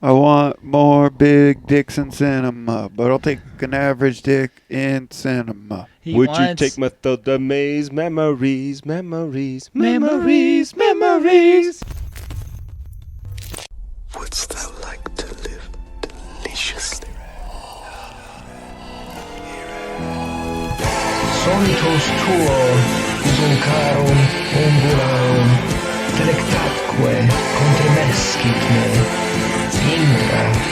I want more big dicks in cinema, but I'll take an average dick in cinema. Would you take Matilda May's memories? Wouldst thou like to live deliciously? Solitus tuo, sulcarum ungularum, delectatque contemescit me. Intro.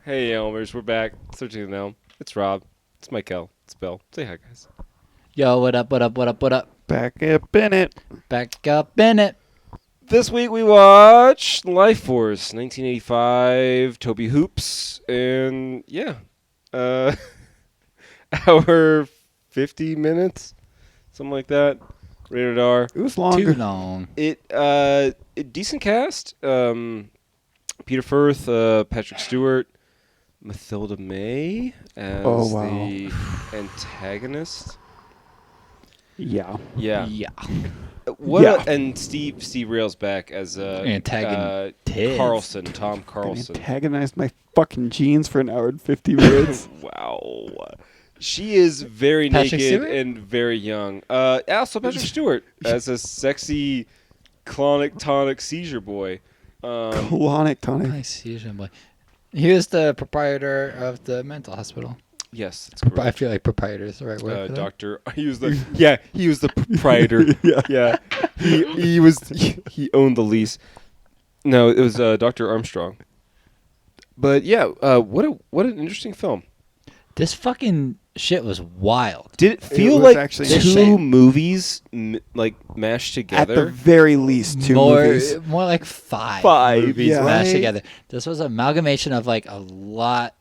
Hey, Elmers, we're back. 13th Elm. It's Rob. It's Michael. It's Bill. Say hi, guys. Yo, what up? Back up in it. Back up in it. This week we watched Lifeforce, 1985, Tobe Hoops, and yeah, hour 50 minutes, something like that. Rated R. It was longer. Too long. Decent cast. Peter Firth, Patrick Stewart, Matilda May as the antagonist. Yeah. Yeah. Yeah. And Steve Rails back as Antagonist. Carlson, Tom Carlson. Antagonized my fucking jeans for an hour and 50 minutes. Wow. She is very Patrick naked Stewart? and very young. Also Patrick Stewart as a sexy clonic tonic seizure boy. Colonic tonic. Nice fusion boy. He was the proprietor of the mental hospital. Yes, that's I correct. feel like proprietor is the right word. for that. Doctor. He was the proprietor. Yeah. He owned the lease. No, it was Dr. Armstrong. But yeah, what an interesting film. This fucking shit was wild. Did it feel was like actually two insane. movies mashed At the together? very least, two movies. More like five movies yeah. mashed Right? together. This was an amalgamation of like a lot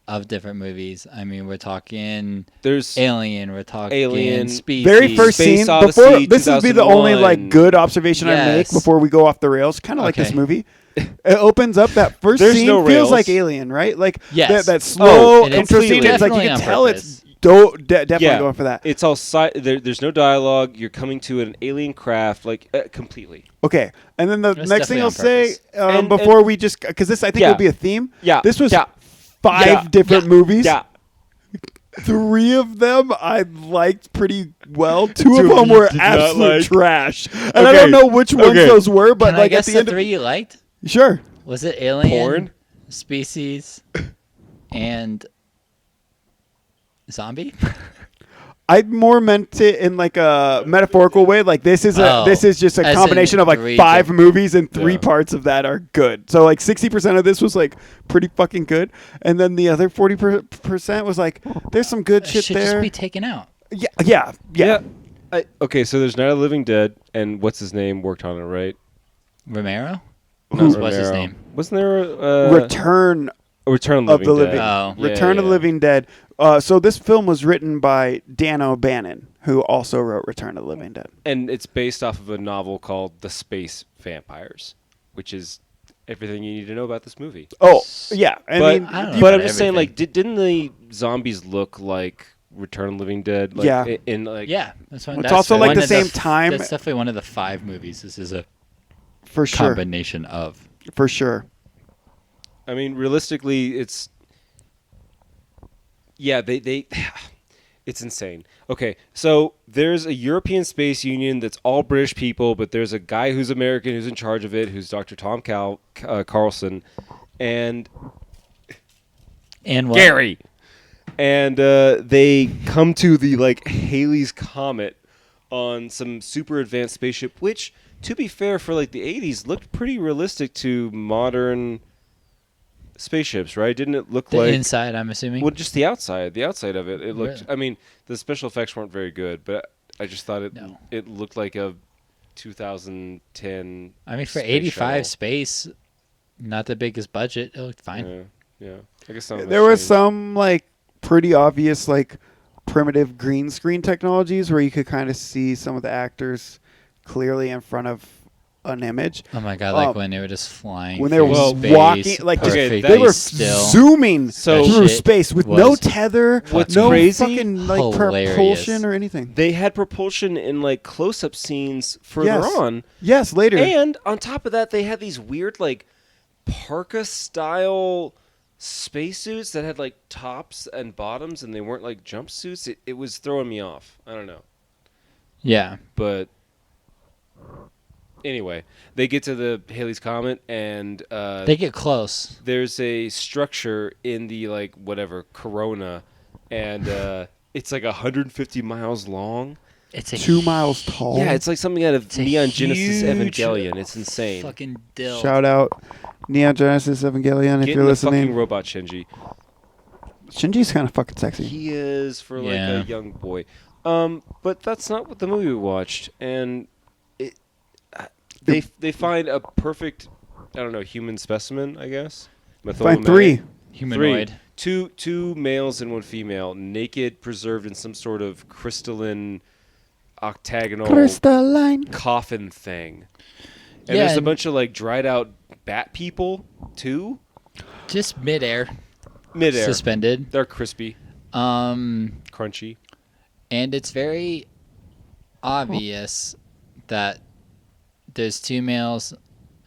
of different movies. I mean, we're talking There's Alien. We're talking Alien. Species. Very first Space scene. Odyssey, Before this would be the only 2001. like good observation I make Yes. before we go off the rails. Kind of like this Okay. movie. It opens up that first There's scene no feels rails. like Alien, right? Like Yes. that slow and it's intro scene. It's like you definitely can on tell purpose. it's definitely going for that. It's all there's no dialogue. You're coming to an alien craft completely. Okay, and then the It's next thing definitely I'll on say purpose. before we just because this I think Yeah. will be a theme. Yeah. This was Yeah. 5 different movies. Yeah. 3 of them I liked pretty well. 2 of Two them you were did not absolute like. trash, and I Okay. don't know which ones Okay. those were. But Can I like guess at the the end, three you liked? sure. Was it Alien, Porn? Species, and Zombie? I more meant it in like a metaphorical way. Like this is just a as combination in of like 3 5 different- movies and 3 Yeah. parts of that are good. So like 60% of this was like pretty fucking good, and then the other 40% was like there's some good shit should there. just be taken out. Yeah. Okay, so there's Night of the Living Dead, and what's his name worked on it, right? Romero? Not What's his Romero. name? Wasn't there a Return Return of the Living Dead? Oh. Return of the Living Dead. So this film was written by Dan O'Bannon, who also wrote Return of the Living Dead. And it's based off of a novel called The Space Vampires, which is everything you need to know about this movie. Oh, yeah. I But, mean, I don't know but about I'm just saying, like, everything. didn't the zombies look like Return of the Living Dead? Like, Yeah. In like, Yeah, that's one. It's that's also, like, one the of same time- That's definitely one of the 5 movies. This is a for sure. combination of. For sure. I mean, realistically, it's they it's insane. Okay, so there's a European Space Union that's all British people, but there's a guy who's American who's in charge of it, who's Dr. Tom Carlson, and And what? Gary. And they come to the like Halley's Comet on some super advanced spaceship, which, to be fair, for like the 80s, looked pretty realistic to modern spaceships, right? Didn't it look The like inside, I'm assuming. well, just the outside of it. It looked. Really? I mean, the special effects weren't very good, but I just thought No. it looked like a 2010. I mean, for space 85 shuttle. space, not the biggest budget. It looked fine. Yeah. I guess some of There that's was changed. some like pretty obvious like primitive green screen technologies where you could kind of see some of the actors clearly in front of an image. Oh my god! Like Um, when they were just flying, when they were through space, walking, like just, okay, they were still. zooming So- through That shit space with no was tether, What's no crazy? fucking like Hilarious. propulsion or anything. They had propulsion in like close-up scenes further Yes. on. Yes, later. And on top of that, they had these weird, like, parka-style spacesuits that had, like, tops and bottoms, and they weren't, like, jumpsuits. It was throwing me off. I don't know. Yeah, But anyway, they get to the Halley's Comet, and they get close. there's a structure in the, like, whatever, corona, and it's, like, 150 miles long. It's a 2 miles tall. Yeah, it's like something out of It's a Neon Genesis huge Evangelion. It's insane. fucking dill. Shout out Neon Genesis Evangelion if Get you're in the fucking listening. robot Shinji. Shinji's kind of fucking sexy. He is for like Yeah. a young boy. But that's not what the movie we watched, and it they find a perfect, I don't know, human specimen, I guess. Find 3. Humanoid. Two males and one female, naked, preserved in some sort of crystalline octagonal Crystalline. coffin thing. And Yeah, there's a and- bunch of like dried out bat people too, Just midair, midair. suspended. They're crispy, crunchy. And it's very obvious that there's 2 males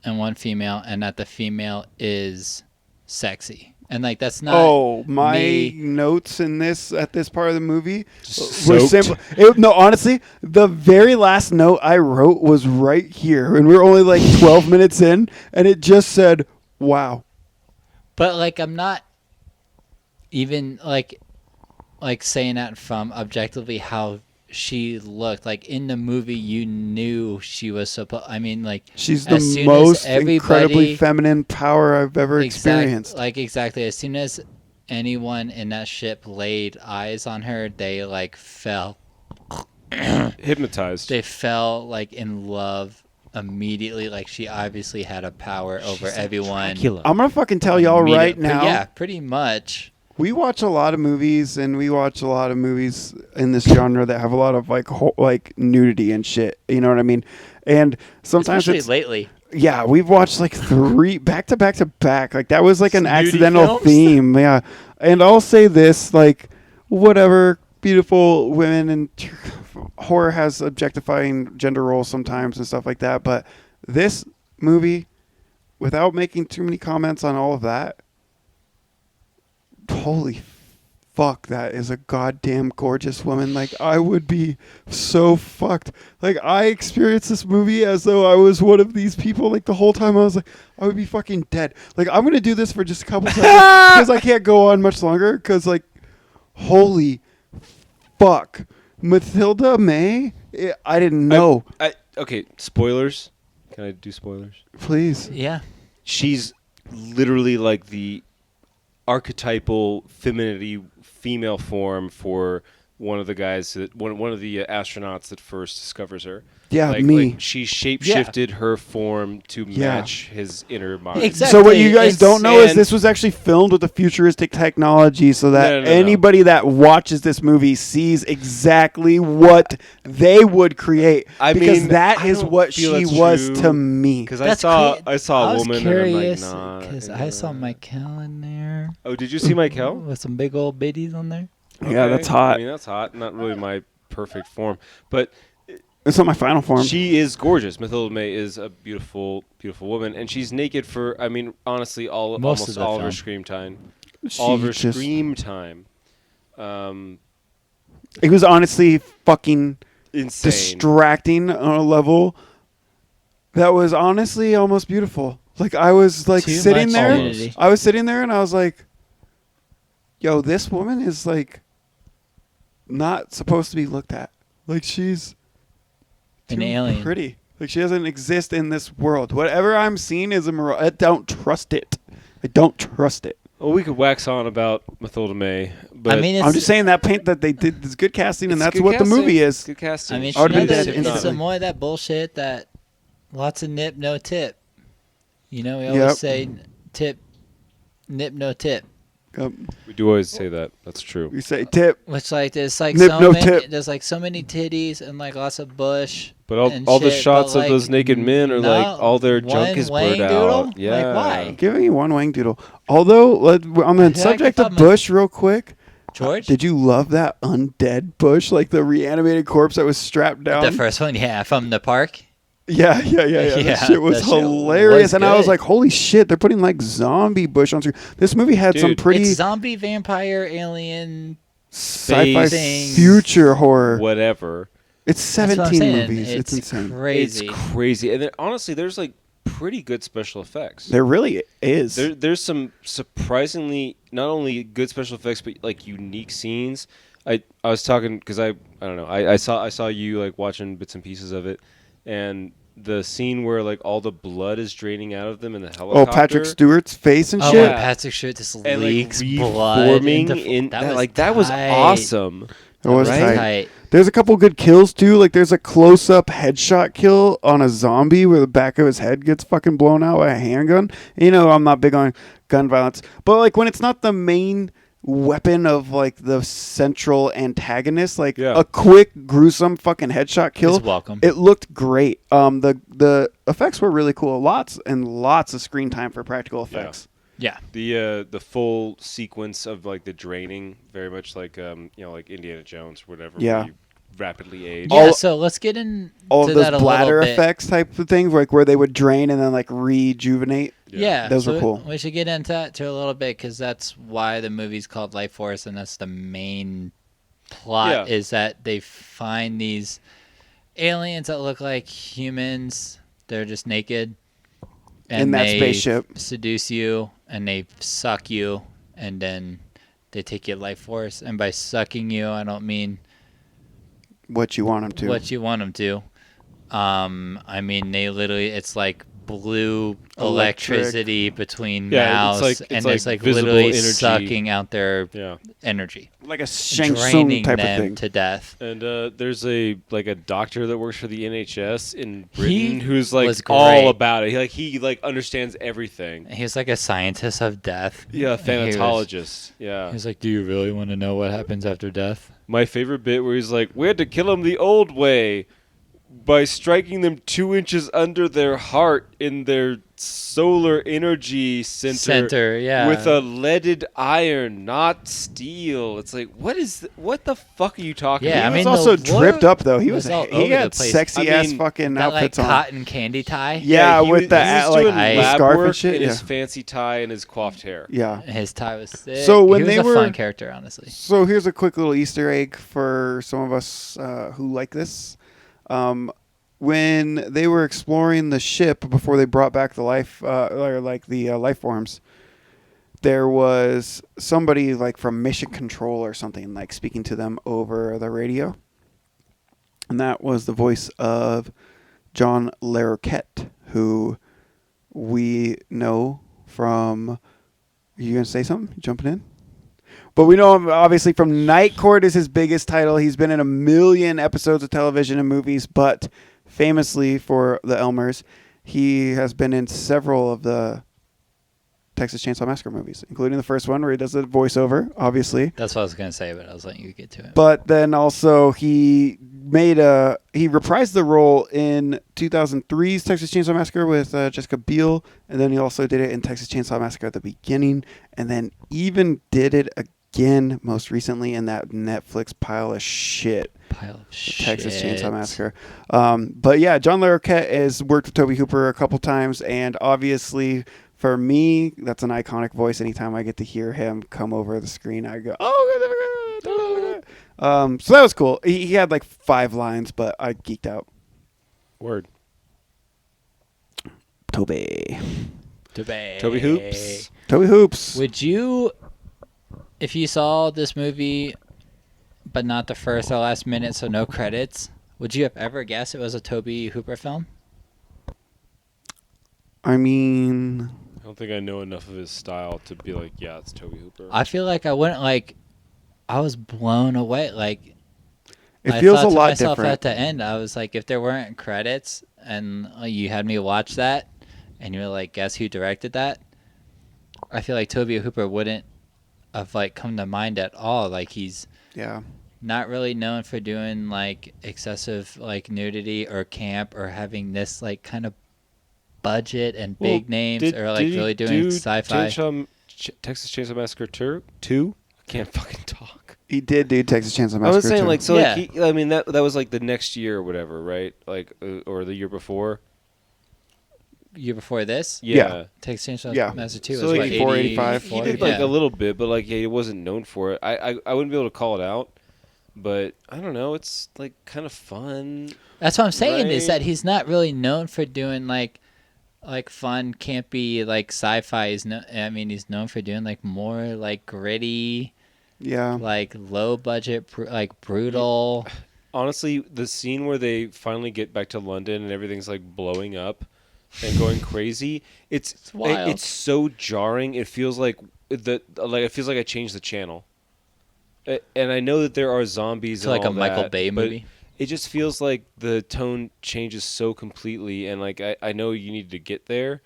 and 1 female, and that the female is sexy. And like that's not. Oh, my me. notes in this at this part of the movie Just were soaked. simple. No, honestly, the very last note I wrote was right here, and we're only like 12 minutes in, and it just said, "Wow." But like I'm not even like saying that from objectively how she looked. Like in the movie, you knew she was supposed. I mean, like She's as the soon as most everybody- incredibly feminine power I've ever experienced. Exactly. As soon as anyone in that ship laid eyes on her, they like fell. Hypnotized. They fell like in love immediately. Like she obviously had a power over everyone. I'm gonna fucking tell y'all right now. Yeah, pretty much. We watch a lot of movies, and we watch a lot of movies in this genre that have a lot of like nudity and shit. You know what I mean? And sometimes Especially it's lately. yeah, we've watched like 3 back to back to back. Like that was like an Some nudity accidental films? theme. Yeah, and I'll say this: like whatever, beautiful women and horror has objectifying gender roles sometimes and stuff like that. But this movie, without making too many comments on all of that. Holy fuck, that is a goddamn gorgeous woman. Like, I would be so fucked. Like, I experienced this movie as though I was one of these people. Like, the whole time I was like, I would be fucking dead. Like, I'm going to do this for just a couple seconds because I can't go on much longer. Because, like, holy fuck. Mathilda May? I didn't know. Okay, spoilers. Can I do spoilers? Please. Yeah. She's literally like the archetypal femininity female form for one of the guys that one of the astronauts that first discovers her. Yeah, like, me. Like she shapeshifted her form to match his inner mind. Exactly. So what you guys don't know is and- this was actually filmed with a futuristic technology so that No. anybody that watches this movie sees exactly what they would create. I because mean, that I is don't what feel she that's was true. to me. Because I saw a was woman curious and I'm like, nah. because I saw Michael in there Oh, did you see Michael? with some big old biddies on there. Yeah, that's hot. I mean, that's hot. Not really my perfect form, but It's not my final form. she is gorgeous. Mathilda May is a beautiful, beautiful woman, and she's naked for, I mean, honestly, Most almost of the all of her film. scream time. She All of her just- scream time. It was honestly fucking Insane. distracting on a level that was honestly almost beautiful. Like I was like Too sitting much there. nudity. I was sitting there and I was like, yo, this woman is like not supposed to be looked at. Like she's An too alien. pretty. Like she doesn't exist in this world. Whatever I'm seeing is a mirage. I don't trust it. I don't trust it. Well, we could wax on about Mathilda May, but I mean, it's, I'm just saying that paint that they did is good casting, and it's that's good what the casting. movie is. Good casting. I mean, I would've been it's, dead it's instantly. some more of that bullshit that lots of nip, no tip. You know, we Yep. always say tip, nip, no tip. We do always say that. That's true. We say tip. Which like there's like Nip, so no many, tip. there's like so many titties and like lots of bush. But and all the shit, shots but, of those naked men are like no, all their junk one is wang blurred doodle? out. Like, Yeah. why? Give me one wang doodle. Although, on the I feel like subject if of I'm Bush, real quick, George? did you love that undead Bush, like the reanimated corpse that was strapped down? The first one, yeah, from the park. Yeah. Yeah, That shit was that shit hilarious, was and I was good. like, "Holy shit!" They're putting like zombie Bush on screen. This movie had some Dude, pretty It's zombie, vampire, alien. sci-fi things. future horror. Whatever. It's That's what I'm 17 saying. movies. It's insane. Crazy. It's crazy. And then, honestly, there's like pretty good special effects. There really is. There's some surprisingly not only good special effects but like unique scenes. I was talking because I don't know. I saw you like watching bits and pieces of it, and the scene where like all the blood is draining out of them in the helicopter. Oh, Patrick Stewart's face and Oh, shit. when Patrick Stewart just and leaks like blood reforming into, in that that was tight. awesome. It was Right? tight. There's a couple good kills too. Like there's a close-up headshot kill on a zombie where the back of his head gets fucking blown out by a handgun. You know, I'm not big on gun violence, but like when it's not the main weapon of like the central antagonist, like Yeah. a quick gruesome fucking headshot kill, It's welcome. it looked great. The effects were really cool. Lots and lots of screen time for practical effects. Yeah. The full sequence of like the draining, very much like like Indiana Jones, or whatever. Yeah. Where you rapidly age. Yeah, All- so let's get into All of that those a bladder little bit. effects type of things, like where they would drain and then like rejuvenate. Yeah, Those so were cool. We should get into that too a little bit because that's why the movie's called Lifeforce, and that's the main plot Yeah. is that they find these aliens that look like humans. They're just naked, and In that they spaceship. seduce you, and they suck you, and then they take your life force. And by sucking you, I don't mean What you want them to. what you want them to. I mean, they literally, it's like blue Electric. electricity between Yeah, mouths, it's like- and it's it's like like visible literally energy. sucking out their Yeah. energy, Like a Shang Tsung draining type of them thing. to death. And there's a doctor that works for the NHS in He Britain who's like was great. all about it. He understands everything. He was like a scientist of death. Yeah, And he was- thanatologist. Yeah. He was like, "Do you really want to know what happens after death?" My favorite bit where he's like, "We had to kill them the old way by striking them 2 inches under their heart in their solar energy center, Yeah. with a leaded iron, not steel." It's like, what the fuck are you talking Yeah, about? He I was mean, also the dripped look up though. He was was all he over had the place. sexy I ass mean, fucking that like outfits on. cotton candy tie. Yeah, he with was, the he was like doing the lab scarf work and shit. in Yeah. his fancy tie and his coiffed hair. Yeah. His tie was sick. So when he was they a were- fun character, honestly. So here's a quick little Easter egg for some of us who like this. When they were exploring the ship before they brought back the life life forms, there was somebody like from Mission Control or something like speaking to them over the radio, and that was the voice of John Leroquette, who we know from. Are you gonna say something? You jumping in? But we know him obviously from Night Court is his biggest title. He's been in a million episodes of television and movies, but famously for the Elmers, he has been in several of the Texas Chainsaw Massacre movies, including the first one where he does the voiceover, obviously. That's what I was gonna say, but I was letting you get to it. But then also he reprised the role in 2003's Texas Chainsaw Massacre with Jessica Biel, and then he also did it in Texas Chainsaw Massacre at the beginning, and then even did it again most recently in that Netflix pile of shit. Texas Chainsaw Massacre. But yeah, John Leroquette has worked with Tobe Hooper a couple times, and obviously for me, that's an iconic voice. Anytime I get to hear him come over the screen, I go, oh, so that was cool. He had like 5 lines, but I geeked out. Word. Tobe Hoops. Tobe Hoops. Would you, if you saw this movie, but not the first or last minute, so no credits, would you have ever guessed it was a Tobe Hooper film? I mean, I don't think I know enough of his style to be like, yeah, it's Tobe Hooper. I feel like I wouldn't I was blown away. Like, it I feels thought a to lot myself different. at the end, I was like, if there weren't credits and you had me watch that, and you're like, guess who directed that? I feel like Tobe Hooper wouldn't have like come to mind at all. Like he's Yeah. not really known for doing like excessive like nudity or camp or having this like kind of budget and big names or like really doing sci-fi. Texas Chainsaw Massacre 2? I can't fucking talk. He did do Texas Chainsaw Massacre. I was saying, too. like, so, Yeah. like, I mean, that was like the next year or whatever, right? Like, or the year before. Year before this, Yeah. Texas Chainsaw Yeah. Massacre 2 So, was like, what, 84, 85? He He did like a little bit, but like he wasn't known for it. I wouldn't be able to call it out, but I don't know. It's like kind of fun. That's what I'm saying is Right. that he's not really known for doing like fun, campy, like sci-fi. He's known for doing like more like gritty, Yeah. like low budget, like brutal. Honestly, the scene where they finally get back to London and everything's like blowing up and going crazy, it's wild. It's so jarring. It feels like it feels like I changed the channel. And I know that there are zombies. It's and like a all Michael that, Bay but movie. It just feels like the tone changes so completely, and like I know you need to get there,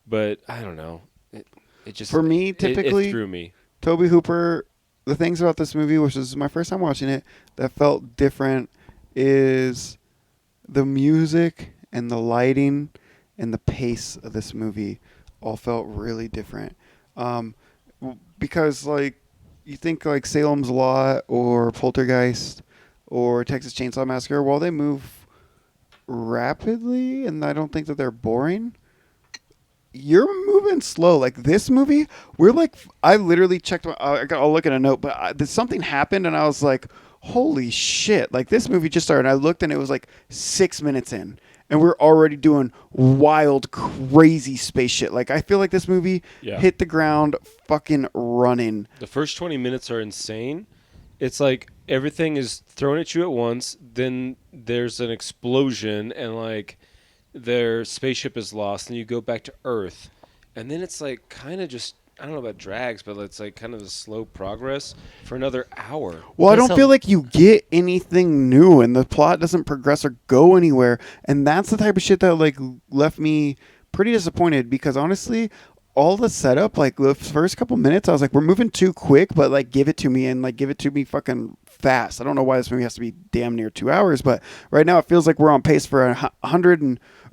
but I don't know. It just For me, typically, it threw me. Tobe Hooper, the things about this movie, which is my first time watching it, that felt different is the music and the lighting and the pace of this movie all felt really different. Because, like, you think, like, Salem's Lot or Poltergeist or Texas Chainsaw Massacre, while they move rapidly and I don't think that they're boring, you're moving slow. Like this movie, we're like, I literally checked. I'll look at a note, but something happened, and I was like, "Holy shit!" Like this movie just started. And I looked, and it was like 6 minutes in, and we're already doing wild, crazy space shit. Like I feel like this movie hit the ground fucking running. The first 20 minutes are insane. It's like everything is thrown at you at once. Then there's an explosion, and like their spaceship is lost, and you go back to Earth, and then it's like kind of just, I don't know about drags, but it's like kind of a slow progress for another hour. Well, I don't feel like you get anything new, and the plot doesn't progress or go anywhere, and that's the type of shit that like left me pretty disappointed. Because honestly, all the setup, like the first couple minutes, I was like, we're moving too quick, but like give it to me, and like give it to me fucking fast. I don't know why this movie has to be damn near 2 hours, but right now it feels like we're on pace for an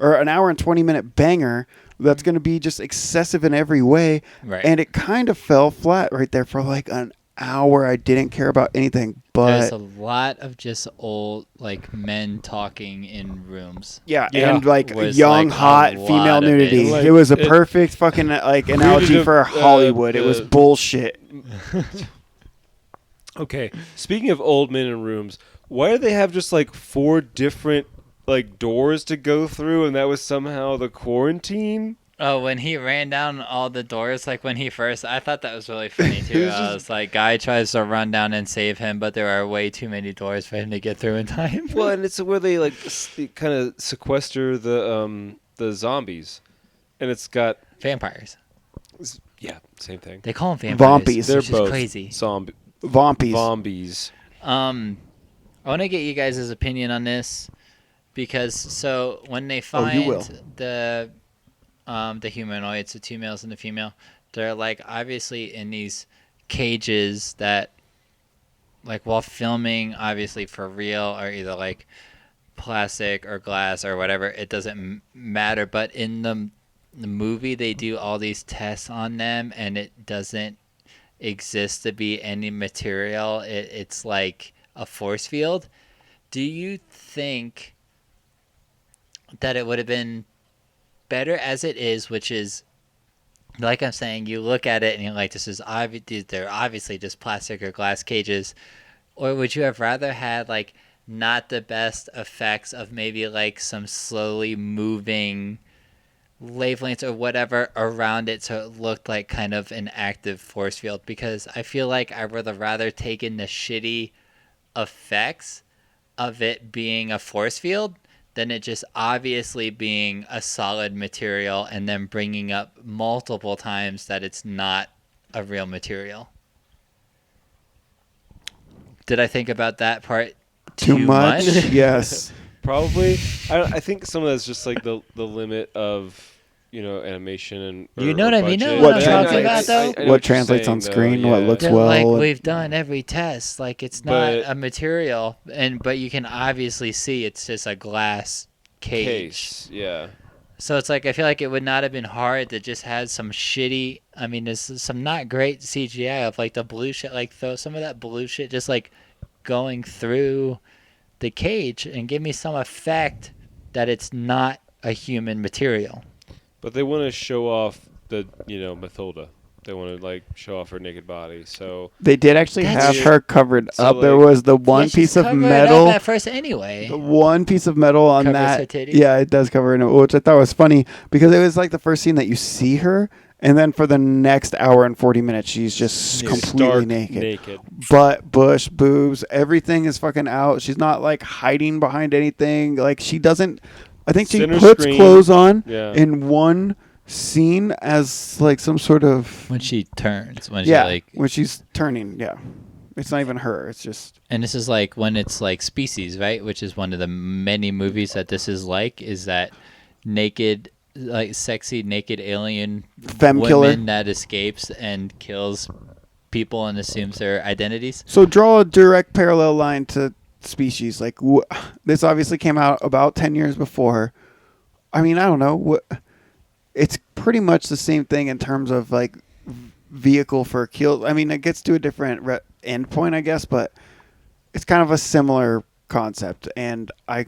hour and 20-minute banger that's going to be just excessive in every way. Right. And it kind of fell flat right there for like an hour. I didn't care about anything, There's but a lot of just old like men talking in rooms. yeah, Yeah. and like Was, young, like, a hot lot female of it. nudity. Like, it was a it perfect fucking like analogy to, for Hollywood. It was bullshit. Okay, speaking of old men in rooms, why do they have just like 4 different like doors to go through, and that was somehow the quarantine? Oh, when he ran down all the doors, like when he first, I thought that was really funny too. was I just- was like, guy tries to run down and save him, but there are way too many doors for him to get through in time. Well, and it's where they like kind of sequester the zombies, and it's got Vampires. same thing. They call them vampires. Vompies. They're which is both crazy. Vompies. Zombies. I want to get you guys' opinion on this because so when they Oh, you find will. the humanoids, the 2 males and the female, they're like obviously in these cages that like while filming obviously for real are either like plastic or glass or whatever, it doesn't matter, but in the movie they do all these tests on them and it doesn't exist to be any material. It's like a force field. Do you think that it would have been better as it is, which is like I'm saying, you look at it and you're like, this is they're obviously just plastic or glass cages, or would you have rather had like not the best effects of maybe like some slowly moving wavelengths or whatever around it so it looked like kind of an active force field? Because I feel like I would have rather taken the shitty effects of it being a force field than it just obviously being a solid material and then bringing up multiple times that it's not a real material. Did I think about that part too much? Yes. Probably. I think some of that's just like the limit of animation and You know what I mean? budget. Know what I'm talking about, though? I know What you're translates saying, on screen, though, what yeah. looks They're well. like and- we've done every test. Like it's not But- a material, but you can obviously see it's just a glass cage. Case, yeah. So it's like I feel like it would not have been hard to just have some shitty. I mean, there's some not great CGI of like the blue shit, like throw some of that blue shit just like going through the cage and give me some effect that it's not a human material. But they want to show off the Mathilda. They want to show off her naked body. So They did actually That's- have her covered So, up. There like- was the one Yeah, she's piece of covered up metal. at first anyway. The one piece of metal on Covers that. her titties? Yeah, it does cover it, which I thought was funny because it was like the first scene that you see her, and then for the next hour and 40 minutes, she's just completely stark naked. Butt, bush, boobs, everything is fucking out. She's not like hiding behind anything. Like she doesn't. I think she Center puts screen. clothes on Yeah. in one scene as like some sort of When she turns, when yeah she when she's turning. Yeah, it's not even her. It's just and this is like when it's like Species, right? Which is one of the many movies that this is like, is that naked, like sexy naked alien Femme woman killer. that escapes and kills people and assumes their identities. So draw a direct parallel line to Species. Like this obviously came out about 10 years before. I mean, I don't know what. It's pretty much the same thing in terms of like vehicle for kill. I mean, it gets to a different end point, I guess, but it's kind of a similar concept. And I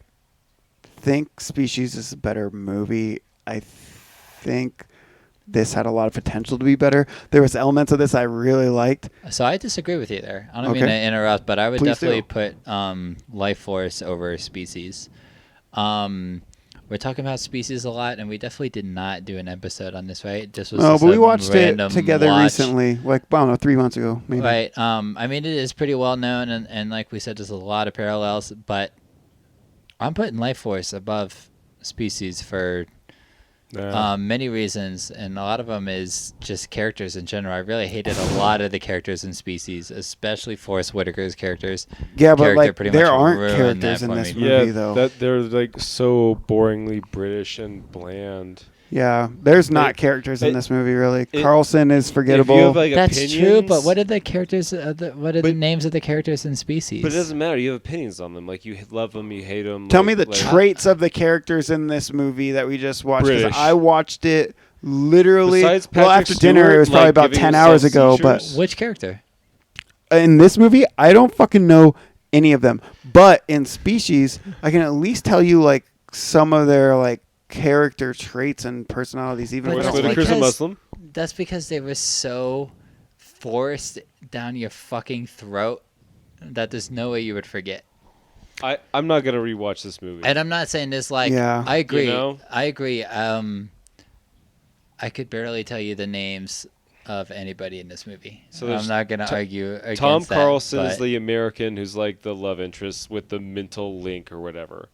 think Species is a better movie. I think this had a lot of potential to be better. There was elements of this I really liked. So I disagree with you there. I don't Okay. mean to interrupt, but I would Please definitely do. put Lifeforce over Species. We're talking about Species a lot, and we definitely did not do an episode on this, right? This was No, just but we a watched it random together watch. recently. Like, I don't know, 3 months ago, maybe. Right. I mean, it is pretty well known, and like we said, there's a lot of parallels, but I'm putting Lifeforce above Species for many reasons, and a lot of them is just characters in general. I really hated a lot of the characters in Species, especially Forrest Whitaker's characters. Yeah, but Character like pretty there much aren't ruined characters that in for this me. movie Yeah, though. that they're like so boringly British and bland. Yeah, there's not It- characters in it- this movie really. it- Carlson is forgettable. If you have like That's opinions, true, but what are the characters? What are the But- names of the characters in Species? But it doesn't matter. You have opinions on them. Like you love them, you hate them. Tell me the traits of the characters in this movie that we just watched. 'Cause British. I watched it literally. Besides Well, Patrick after dinner, Stewart, it was probably like, about giving 10 himself hours ago. seizures? Which character? But in this movie, I don't fucking know any of them. But in Species, I can at least tell you like some of their like character traits and personalities. Even But if I Forrest don't like Whitaker's a because- Muslim. That's because they were so forced down your fucking throat that there's no way you would forget. I'm not gonna rewatch this movie. And I'm not saying this like Yeah. I agree. You know? I agree. I could barely tell you the names of anybody in this movie. So So there's I'm not going to argue against Tom that, Carlson is but- the American who's like the love interest with the mental link or whatever,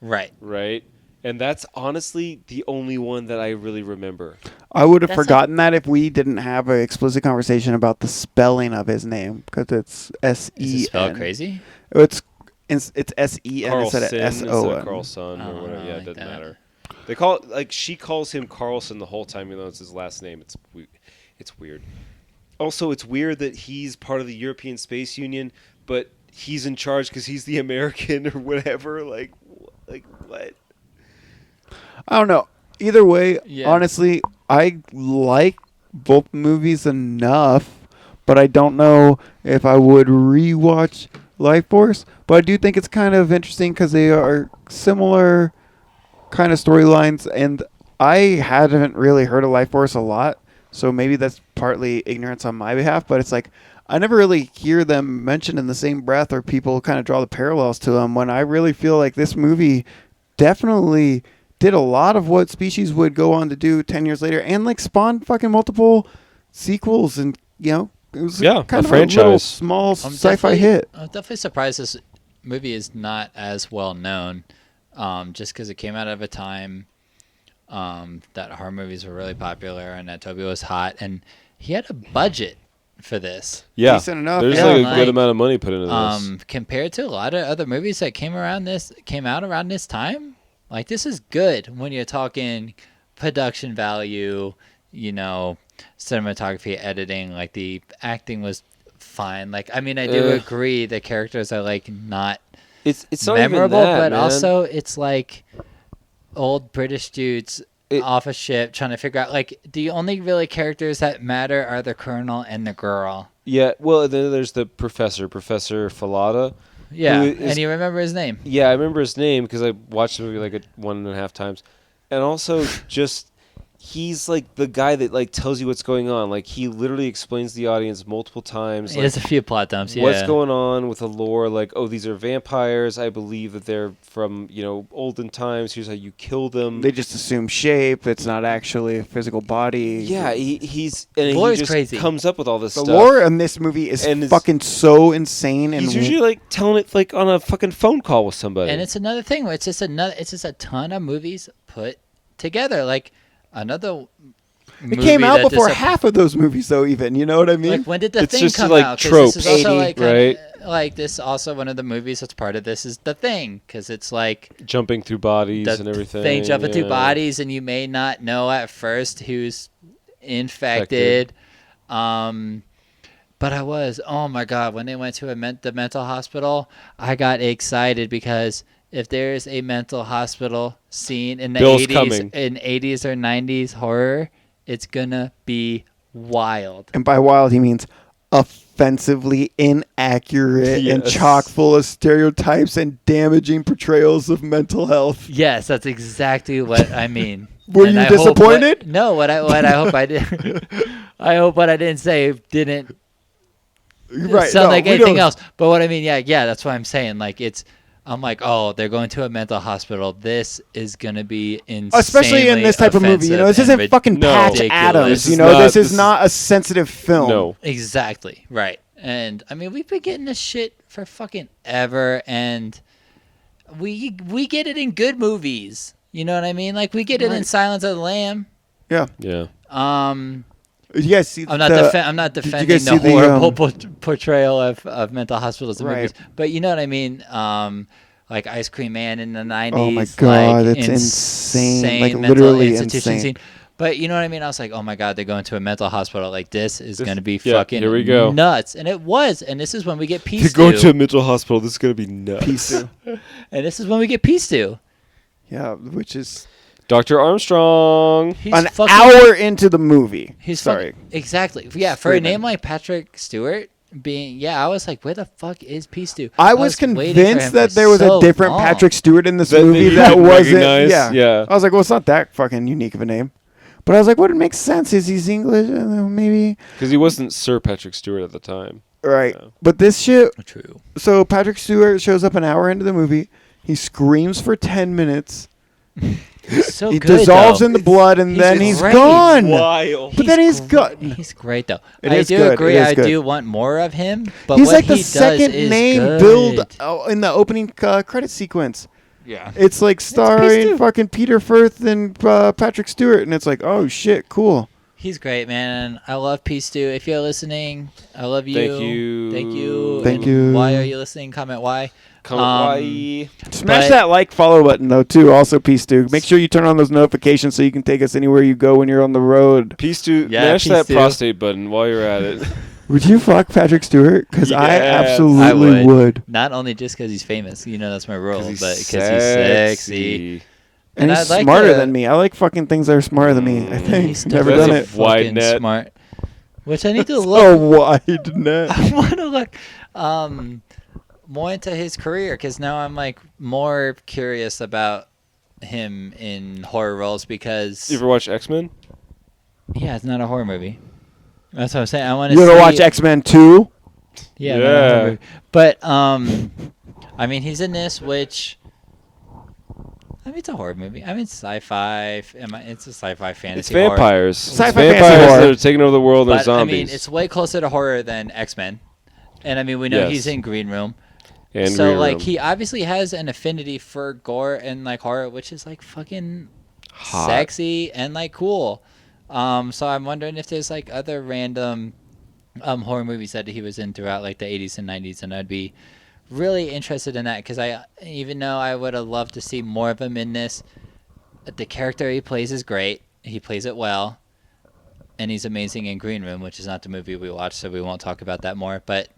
right. right? And that's honestly the only one that I really remember. I would have That's forgotten that if we didn't have an explicit conversation about the spelling of his name because it's S-E-N. Is it spelled crazy? It's S-E-N Carlson instead of instead S-O-N. of Carlson Oh, or whatever. Yeah, like it doesn't that. matter. They call it like she calls him Carlson the whole time, even though it's his last name. It's weird. Also, it's weird that he's part of the European Space Union, but he's in charge because he's the American or whatever. Like what? I don't know. Either way, Yeah. honestly, I like both movies enough, but I don't know if I would rewatch Lifeforce. But I do think it's kind of interesting because they are similar kind of storylines, and I hadn't really heard of Lifeforce a lot, so maybe that's partly ignorance on my behalf. But it's like I never really hear them mentioned in the same breath, or people kind of draw the parallels to them. When I really feel like this movie definitely did a lot of what Species would go on to do 10 years later, and like spawned fucking multiple sequels, and it was Yeah, kind a of a little franchise. small I'm sci-fi definitely- hit. I'm definitely surprised this movie is not as well known, just because it came out of a time that horror movies were really popular and that Tobe was hot, and he had a budget for this. Yeah, Decent enough, there's yeah. like a Like, good amount of money put into this. Compared to a lot of other movies that came out around this time. Like, this is good when you're talking production value, cinematography, editing, like the acting was fine. Like, I mean, I do agree the characters are like not It's not memorable, even that, but man. also it's like old British dudes off a ship trying to figure out, like, the only really characters that matter are the colonel and the girl. Yeah, well, then there's the Professor Falada. Yeah, who is- and you remember his name. Yeah, I remember his name because I watched the movie like 1.5 times. And also just he's like the guy that like tells you what's going on. Like he literally explains to the audience multiple times. He Like, has a few plot dumps, yeah. what's going on with the lore? Like, oh, these are vampires. I believe that they're from, olden times. Here's how you kill them. They just assume shape. It's not actually a physical body. Yeah, he just crazy. comes up with all this The stuff. lore in this movie is And fucking so insane. And He's usually like telling it like on a fucking phone call with somebody. And it's another thing where it's just a ton of movies put together. Like another it came out before half of those movies, though. Even you know what I mean? Like, when did The It's Thing just come like out? 'Cause tropes, this is also 80, like right? Like this is also one of the movies that's part of this is The Thing, because it's like jumping through bodies the and everything. thing jumping through yeah. bodies, and you may not know at first who's infected. But I was, oh my god, when they went to the mental hospital, I got excited because if there's a mental hospital scene in the Bill's 80s, coming. in 80s or 90s horror, it's gonna be wild. And by wild, he means offensively inaccurate and Yes. chock full of stereotypes and damaging portrayals of mental health. Yes, that's exactly what I mean. Were And you I hope disappointed? No, what I hope I did. I hope what I didn't say didn't Right? sound no, like we anything don't- else. But what I mean, yeah, that's what I'm saying. Like I'm like, oh, they're going to a mental hospital. This is gonna be insane. Especially in this type of movie, this isn't fucking No. Patch ridiculous. Adams. This is This is not a sensitive film. No. Exactly right. And I mean, we've been getting this shit for fucking ever, and we get it in good movies. You know what I mean? Like we get it in Right. Silence of the Lamb. Yeah. Yeah. You guys see I'm not did you defending guys the see horrible portrayal of mental hospitals in Right. movies, but you know what I mean. Like Ice Cream Man in the 90s. Oh my God, like it's insane. Like, mental literally institution insane. scene. But you know what I mean? I was like, oh my God, they're going to a mental hospital. Like this is going to be yeah, fucking here we go. nuts. And it was. And this is when we get They're Peace going to a Stew. mental hospital. This is gonna be nuts. Peace. And this is when we get Peace Stew. Yeah, which is Dr. Armstrong. He's an fucking, hour into the movie. He's Sorry. Exactly. Yeah, for a Screaming. name like Patrick Stewart being, I was like, where the fuck is Peace Stew? I was waiting for convinced him that for there was so a different long. Patrick Stewart in this That movie you that didn't wasn't. recognize? Yeah. I was like, well, it's not that fucking unique of a name. But I was like, what would make sense? Is he's English? Maybe. Because he wasn't Sir Patrick Stewart at the time. Right. Yeah. But this shit. True. So Patrick Stewart shows up an hour into the movie. He screams for 10 minutes. He's so He good, dissolves though. in the blood, and He's then he's great. gone. Wild. But then he's great. gone. He's great though. It I is do good. agree. It is I good. do want more of him. But He's what like the he does second is name good. billed in the opening credit sequence. Yeah. It's like starring Stew. fucking Peter Firth and Patrick Stewart, and it's like, oh shit, cool. He's great, man. I love Peace Stew. If you're listening, I love you. Thank you. Thank you. Thank And you. Why are you listening? Comment why. Kawaii. Smash But- that like follow button though too. Also, Peace Stew. Make sure you turn on those notifications so you can take us anywhere you go when you're on the road. Peace to Yeah, mash peace that to. prostate button while you're at it. Would you fuck Patrick Stewart? Because I Yes. absolutely I would. Not only just because he's famous, that's my rule, but he's because he's sexy. And And he's I'd like smarter to- than me. I like fucking things that are smarter than me. I think. He's Never That's done a it. wide fucking net. smart. Which I need to A look. wide net. I want to look more into his career because now I'm like more curious about him in horror roles because You ever watch X-Men? it's not a horror movie. That's what I'm saying. I want You to ever watch X-Men 2? Yeah, not a Yeah. horror movie. But I mean, he's in this, which I mean, it's a horror movie. I mean, it's sci-fi. It's a sci-fi fantasy. It's vampires. Sci-fi It's fantasy vampires horror. that are taking over the world and But zombies. I mean, it's way closer to horror than X-Men. And I mean, we know Yes. he's in Green Room. and So Green like Room. he obviously has an affinity for gore and like horror, which is like fucking Hot. sexy and like cool. So I'm wondering if there's like other random horror movies that he was in throughout like the 80s and 90s, and I'd be really interested in that because even though I would have loved to see more of him in this, the character he plays is great. he plays it well, and he's amazing in Green Room, which is not the movie we watched, so we won't talk about that more. But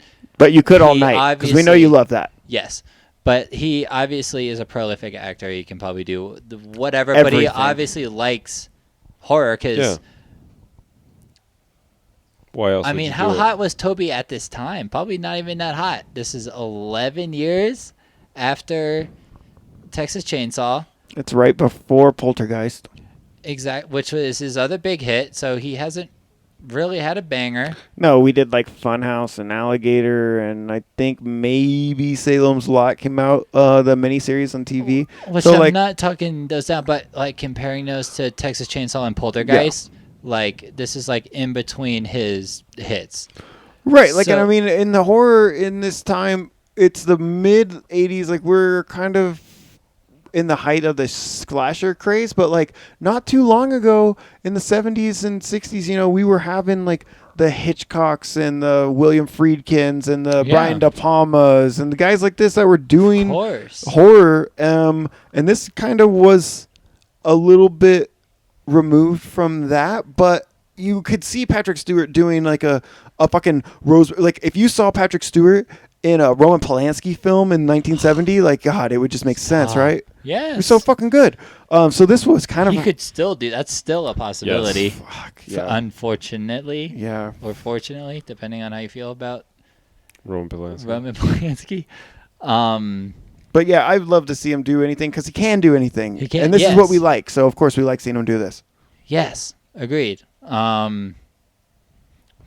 you could all he night because we know you obviously- love that. yes, but he obviously is a prolific actor. He can probably do whatever, but he Everything. obviously likes horror because. Yeah. Why else? I would mean, you how do it? hot was Toby at this time? Probably not even that hot. This is 11 years after Texas Chainsaw, It's right before Poltergeist. which was his other big hit. So he hasn't really had a banger. No, we did like Funhouse and Alligator, and I think maybe Salem's Lot came out, the miniseries on TV. Which So, I'm like- not talking those down, but like comparing those to Texas Chainsaw and Poltergeist, like this is like in between his hits. Right, like, and So- I mean, in the horror in this time, it's the mid '80s. Like, we're kind of in the height of the slasher craze, but like not too long ago, in the '70s and '60s, you know, we were having like the Hitchcocks and the William Friedkins and the Yeah. Brian De Palmas and the guys like this that were Of doing course. horror. And this kind of was a little bit removed from that, but you could see Patrick Stewart doing like a fucking Rose. Like, if you saw Patrick Stewart in a Roman Polanski film in 1970, like, God, it would just make sense, right? Yes. It was so fucking good. So this was kind of He could still do that's still a possibility. fuck, So unfortunately, yeah. or fortunately, depending on how you feel about Roman Polanski. Roman Polanski. But yeah, I'd love to see him do anything because he can do anything. He can, and this is yes. what we like. So of course we like seeing him do this. Yes, agreed.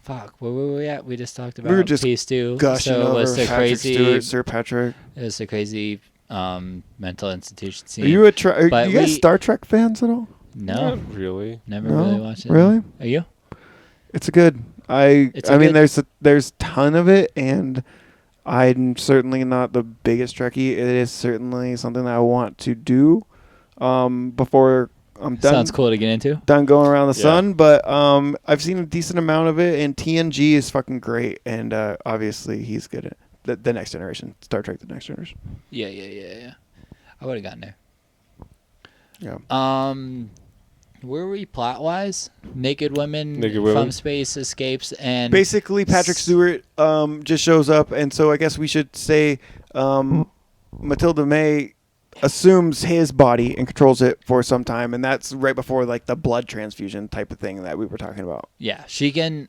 Fuck, where were we at? We just talked about We were just Peace 2. Gushing So it over was the Patrick crazy, Stewart, Sir Patrick. it was the crazy mental institution scene. Are you are But you guys we- Star Trek fans at all? No, Not really. never No? really watched it. Really? Are you? It's good. It's a I mean, good- there's a ton of it, and I'm certainly not the biggest Trekkie. It is certainly something that I want to do before I'm done. Sounds cool to get into. Done going around the Yeah. sun, but I've seen a decent amount of it, and TNG is fucking great, and obviously he's good at the Next Generation, Star Trek: The Next Generation. Yeah. I would have gotten there. Yeah. Where were we plot wise? Naked women Naked from women. space escapes and Basically, Patrick Stewart just shows up, and so I guess we should say Matilda May assumes his body and controls it for some time, and that's right before like the blood transfusion type of thing that we were talking about. yeah, she can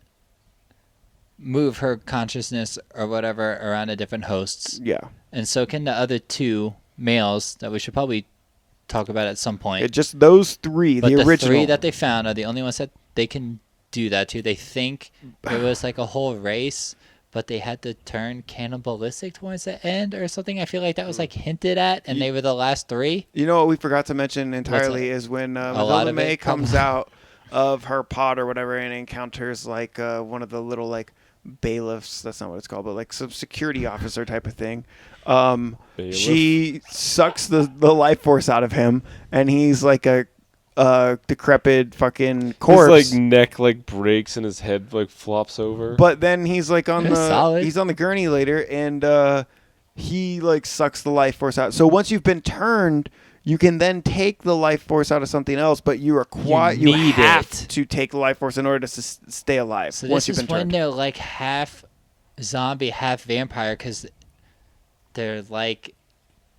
move her consciousness or whatever around to different hosts, Yeah, and so can the other two males that we should probably talk about at some point. just those three, But the the original. three that they found are the only ones that they can do that to. They think it was like a whole race, but they had to turn cannibalistic towards the end or something. I feel like that was like hinted at, and they were the last three. You know what we forgot to mention entirely that? is when lot Matilda of May it comes out of her pod or whatever and encounters like one of the little like bailiffs. That's not what it's called, but like some security officer type of thing. Bailiff? She sucks the life force out of him, and he's like a decrepit fucking corpse. His like neck like breaks and his head like flops over. But then he's like on That's solid. he's on the gurney later, and he like sucks the life force out. So once you've been turned, you can then take the life force out of something else, but you You need have it. to take the life force in order to stay alive. So once this you've is been when turned. they're like half zombie, half vampire, because they're like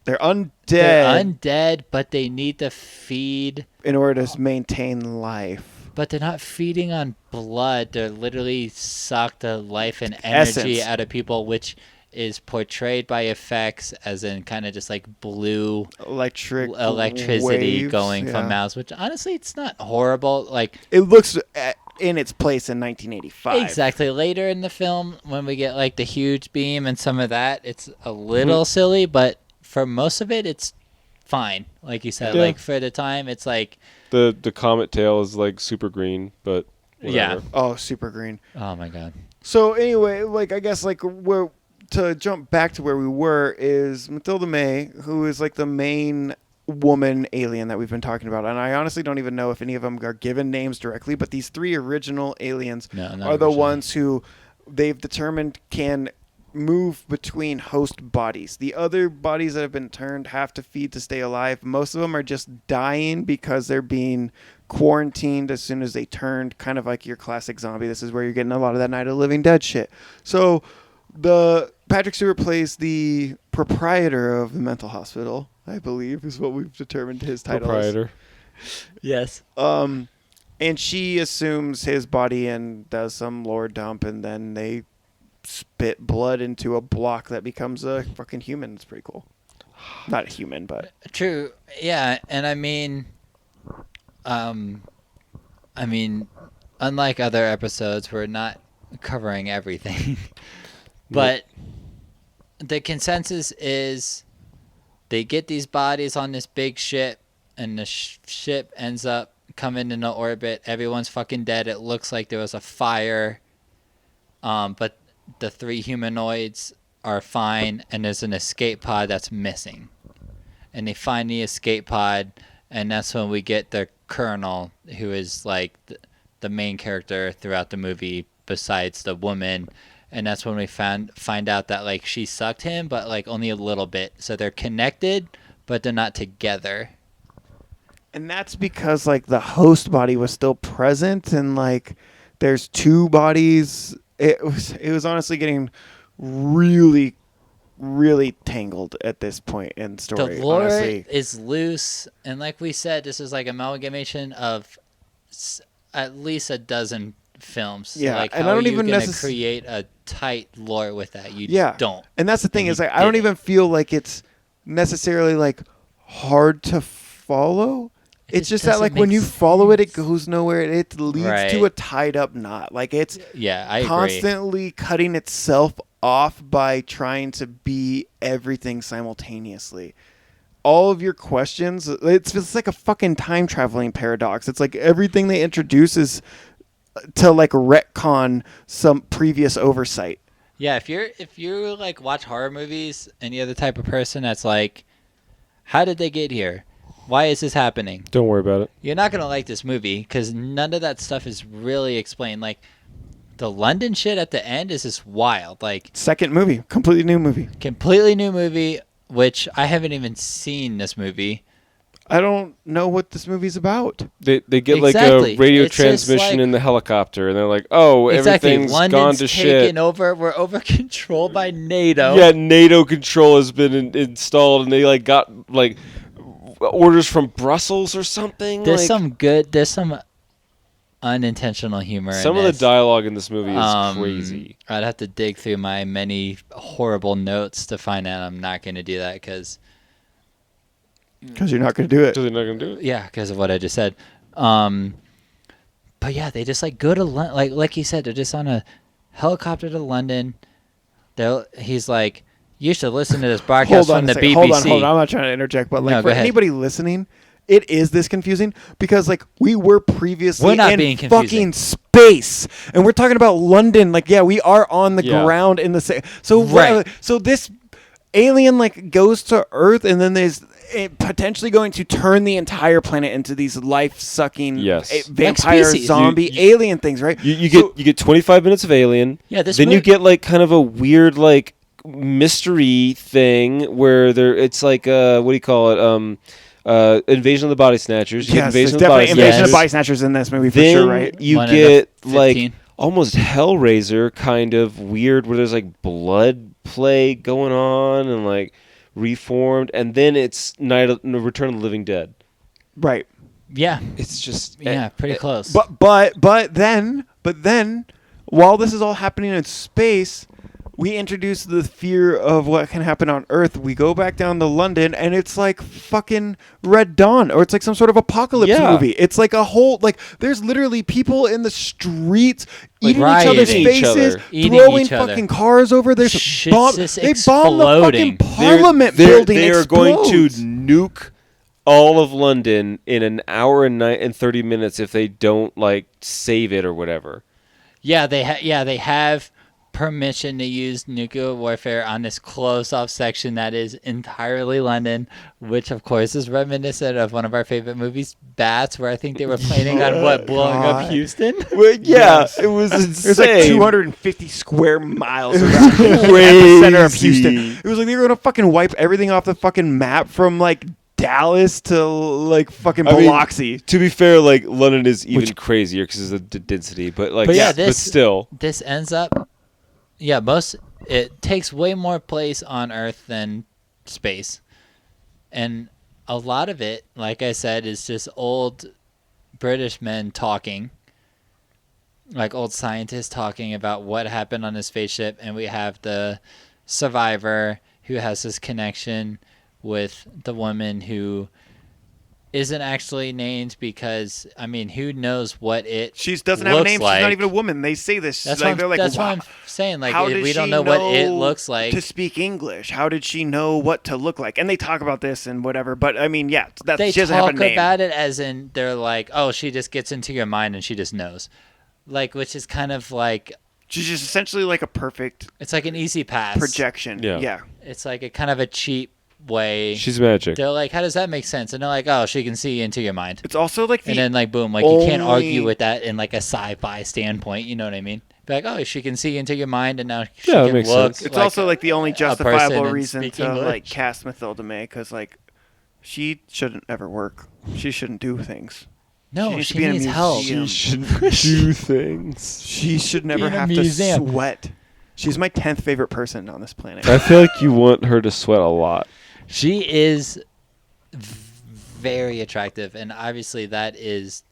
They're undead they're undead, but they need to feed. in order to maintain life. But they're not feeding on blood. They're literally suck the life and energy Essence. out of people, which is portrayed by effects as in kind of just like blue electricity waves, going from yeah. mouths, which honestly it's not horrible. Like It looks in its place in 1985. exactly later in the film when we get like the huge beam and some of that, it's a Mm-hmm. little silly, but for most of it, it's fine. Like you said, Yeah. like for the time, it's like the comet tail is like super green, but Yeah. whatever. Oh, super green. oh my god. So anyway, like I guess like we're to jump back to where we were is Matilda May, who is like the main woman alien that we've been talking about, and I honestly don't even know if any of them are given names directly, but these three original aliens No, not are the originally. ones who they've determined can move between host bodies. The other bodies that have been turned have to feed to stay alive. Most of them are just dying because they're being quarantined as soon as they turned, kind of like your classic zombie. This is where you're getting a lot of that Night of the Living Dead shit. So the Patrick Stewart plays the proprietor of the mental hospital, I believe, is what we've determined his title Proprietor. Yes. is. And she assumes his body and does some lore dump, and then they spit blood into a block that becomes a fucking human. It's pretty cool. Not a human, but True. Yeah, and I mean, unlike other episodes, we're not covering everything, but the consensus is they get these bodies on this big ship, and the ship ends up coming into orbit. Everyone's fucking dead. It looks like there was a fire, but the 3 humanoids are fine, and there's an escape pod that's missing. And they find the escape pod, and that's when we get the Colonel, who is like the main character throughout the movie besides the woman. And that's when we find out that like she sucked him, but like only a little bit. So they're connected, but they're not together. and that's because like the host body was still present, and like there's 2 bodies. It was honestly getting really tangled at this point in story. The lore honestly. is loose, and like we said, this is like amalgamation of at least a dozen films. Yeah, like and how I don't are you even gonna create a tight lore with that? You don't. And that's the thing And is he like I don't did it. even feel like it's necessarily like hard to follow. It's just that doesn't like when make you follow it, it sense. goes nowhere. It leads Right. to a tied up knot. Like it's Yeah, I agree. constantly cutting itself off by trying to be everything simultaneously. All of your questions, it's like a fucking time traveling paradox. It's like everything they introduce is to like retcon some previous oversight. Yeah, if you like watch horror movies and you're the type of person that's like, how did they get here? Why is this happening? Don't worry about it. You're not gonna like this movie because none of that stuff is really explained. Like the London shit at the end is just wild. Like Second movie, completely new movie. completely new movie, which I haven't even seen this movie. I don't know what this movie's about. They get like Exactly. a radio It's just transmission like- in the helicopter, and they're like, "Oh, Exactly. everything's London's gone to taken shit." over. We're over controlled by NATO. Yeah, NATO control has been installed, and they like got like orders from Brussels or something. There's like, there's some unintentional humor. some in of the this. dialogue in this movie is crazy. I'd have to dig through my many horrible notes to find out. I'm not going to do that because You're not going to do it. So they're not gonna do it. yeah, because of what I just said. But yeah, they just like go to like you said, they're just on a helicopter to London. He's like, you should listen to this broadcast Hold on from a the second. BBC. Hold on. I'm not trying to interject, but like No, for go ahead. anybody listening, it is this confusing because like we were previously We're not in being confusing. fucking space, and we're talking about London. Like, yeah, we are on the Yeah. ground in the same. So Right. so this alien like goes to Earth, and then there's potentially going to turn the entire planet into these life-sucking Yes. vampire species. zombie alien things, right? You So- get 25 minutes of Alien. Yeah, this Then you movie- get like kind of a weird like mystery thing where it's like what do you call it? Invasion of the Body Snatchers. You get Yes, there's Invasion of the definitely Body invasion Snatchers. of body snatchers in this movie for Then sure, right? you One of the get 15. like almost Hellraiser kind of weird where there's like blood play going on and like Reformed, and then it's Return of the Living Dead. Right. Yeah, It's just yeah, pretty close. But then, while this is all happening in space, we introduce the fear of what can happen on Earth. We go back down to London, and it's like fucking Red Dawn, or it's like some sort of apocalypse Yeah. movie. It's like a whole like there's literally people in the streets Like eating each other's rioting. Each faces, other. Eating throwing each other. fucking cars over. There's Shit's bomb. just They bomb the fucking exploding. Parliament building. They are going to explodes. nuke all of London in an hour and 30 minutes if they don't like save it or whatever. Yeah, they have permission to use nuclear warfare on this closed-off section that is entirely London, which of course is reminiscent of one of our favorite movies, Bats, where I think they were planning on blowing up God. Houston. Well, yeah, Yes. it was insane. There's like 250 square miles around the center of Houston. It was like they were gonna fucking wipe everything off the fucking map from like Dallas to like fucking I mean, Biloxi. To be fair, like London is even crazier because of the density, but like, But yeah, but this- still, This ends up, it takes way more place on Earth than space, and a lot of it, like I said, is just old British men talking, like old scientists talking about what happened on his spaceship, and we have the survivor who has this connection with the woman who isn't actually named because, I mean, who knows what it She doesn't have a looks name. like. She's not even a woman. They say this. That's, like, what, I'm, that's wow, what I'm saying. Like, how if did we don't she know what it know looks like. to speak English? How did she know what to look like? And they talk about this and whatever. But I mean, yeah, that's They she doesn't have a talk name. about it as in they're like, oh, she just gets into your mind and she just knows. Like, which is kind of like, She's just essentially like a perfect it's like an easy pass. projection. Yeah. It's like a kind of a cheap way. she's magic. They're like, how does that make sense? And they're like, oh, she can see into your mind. It's also like the And then like, boom, like you can't argue only- with that in like a sci-fi standpoint. You know what I mean? Be like, oh, she can see into your mind, and now she Yeah, that can makes look. sense. It's also like the only person justifiable and reason speak to English. like cast Mathilda May because like she shouldn't ever work. She shouldn't do things. no, needs to she be in a needs help. museum. should do things. She should never In a have to museum. sweat. She's my 10th favorite person on this planet. I feel like you want her to sweat a lot. She is very attractive, and obviously that is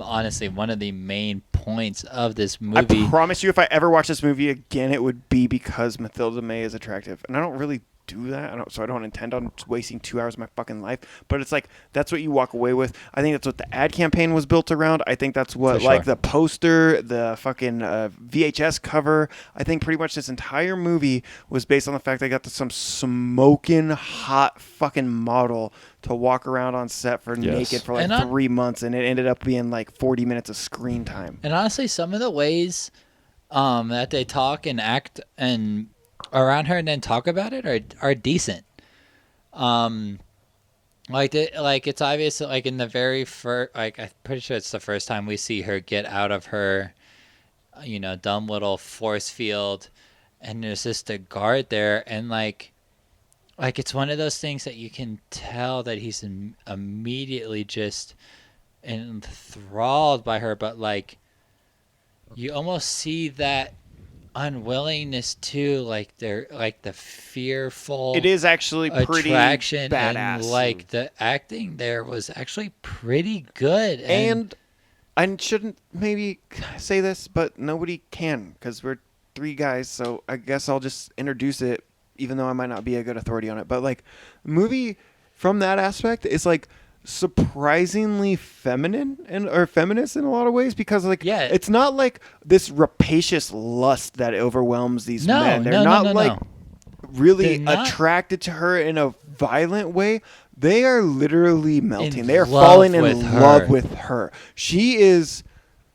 honestly one of the main points of this movie. I promise you, if I ever watch this movie again, it would be because Mathilda May is attractive, and I don't really do that. So I don't intend on wasting 2 hours of my fucking life. But it's like that's what you walk away with. I think that's what the ad campaign was built around. I think that's what For sure. like the poster, the fucking VHS cover. I think pretty much this entire movie was based on the fact they got some smoking hot fucking model to walk around on set for Yes. naked for like And 3 months, and it ended up being like 40 minutes of screen time. And honestly, some of the ways that they talk and act and around her and then talk about it are decent. Like it's obvious, like in the very first, like I'm pretty sure it's the first time we see her get out of her, dumb little force field, and there's just a guard there, and like it's one of those things that you can tell that he's immediately just enthralled by her, but like you almost see that unwillingness to like they're like the fearful It is actually pretty attraction badass. and like the acting there was actually pretty good And I shouldn't maybe say this, but nobody can because we're three guys. So I guess I'll just introduce it, even though I might not be a good authority on it. But like, the movie from that aspect is like surprisingly feminine or feminist in a lot of ways because like Yeah. it's not like this rapacious lust that overwhelms these No, men. They're no, not no, like no. really They're not- attracted to her in a violent way. They are literally melting. In They are love falling in with her. love with her. She is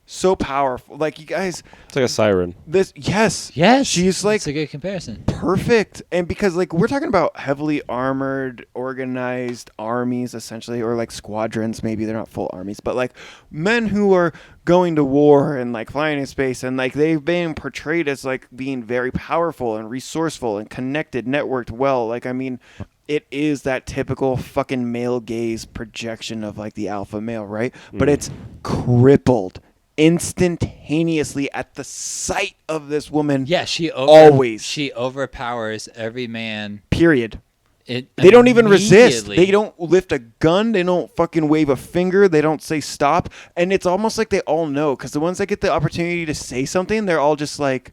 so powerful. Like you guys, It's like a siren. yes, she's like it's a good comparison. perfect. And because like we're talking about heavily armored, organized armies essentially, or like squadrons. Maybe they're not full armies, but like men who are going to war and like flying in space, and like they've been portrayed as like being very powerful and resourceful and connected, networked well. Like I mean, it is that typical fucking male gaze projection of like the alpha male, right? But it's crippled instantaneously at the sight of this woman. Yeah, she overpowers every man. Period. It They don't even resist. immediately. They don't lift a gun. They don't fucking wave a finger. They don't say stop. And it's almost like they all know because the ones that get the opportunity to say something, they're all just like,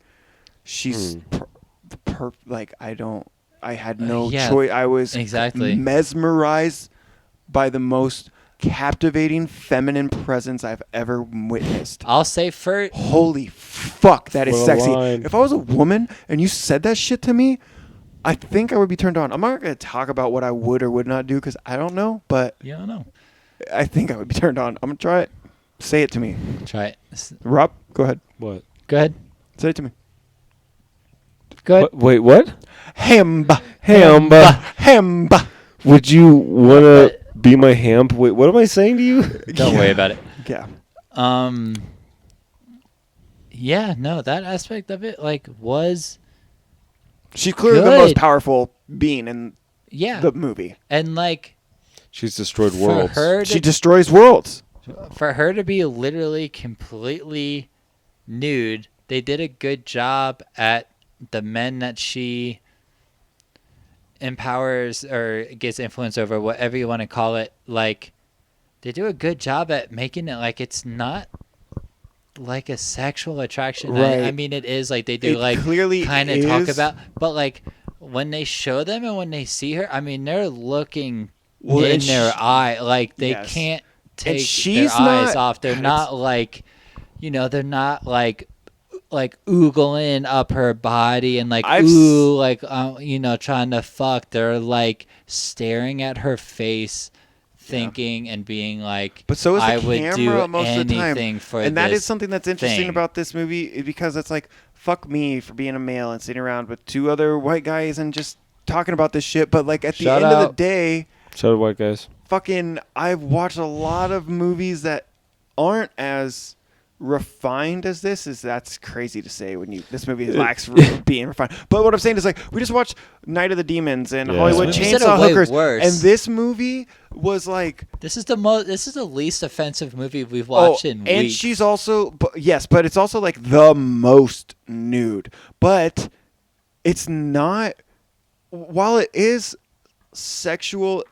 she's like, I had no yeah, choice. I was exactly. mesmerized by the most captivating feminine presence I've ever witnessed. I'll say first. Holy fuck, that is What a sexy. line. If I was a woman and you said that shit to me, I think I would be turned on. I'm not going to talk about what I would or would not do because I don't know, but You don't know. I think I would be turned on. I'm going to try it. Say it to me. Try it. Rob, go ahead. What? Go ahead. Say it to me. Go ahead. Wait, what? Hemba. Hamba. Hemba. Would you want to be my ham? Wait, what am I saying to you? Don't worry about it. Yeah. Yeah, no, that aspect of it like was She's clearly the most Good. powerful being in Yeah. the movie. And like She's destroyed for worlds. her She to, destroys worlds. for her to be literally completely nude, they did a good job at the men that she empowers or gets influence over, whatever you want to call it. Like, they do a good job at making it like it's not like a sexual attraction. I Right. mean, it is. Like, they do It like clearly kind of talk is. about, but like when they show them and when they see her, I mean, they're looking Well, in and their eye. Like, they Yes. can't take their she's eyes not- off. They're God, not like, they're not like oogling up her body and like I've ooh, like trying to fuck. They're like staring at her face, thinking and being like, But so is the I would do camera most of the time. anything for And that this is something that's interesting thing. about this movie, because it's like, fuck me for being a male and sitting around with two other white guys and just talking about this shit. But like at the Shout end of out. the day, So white guys. fucking, I've watched a lot of movies that aren't as refined as this. That's crazy to say when this movie lacks being refined. But what I'm saying is, like, we just watched Night of the Demons and Yeah. Hollywood This movie said Chainsaw it way Hookers, worse. and this movie was like, This is the least offensive movie we've watched in and weeks. she's also, but it's also like the most nude. But it's not, while it is sexual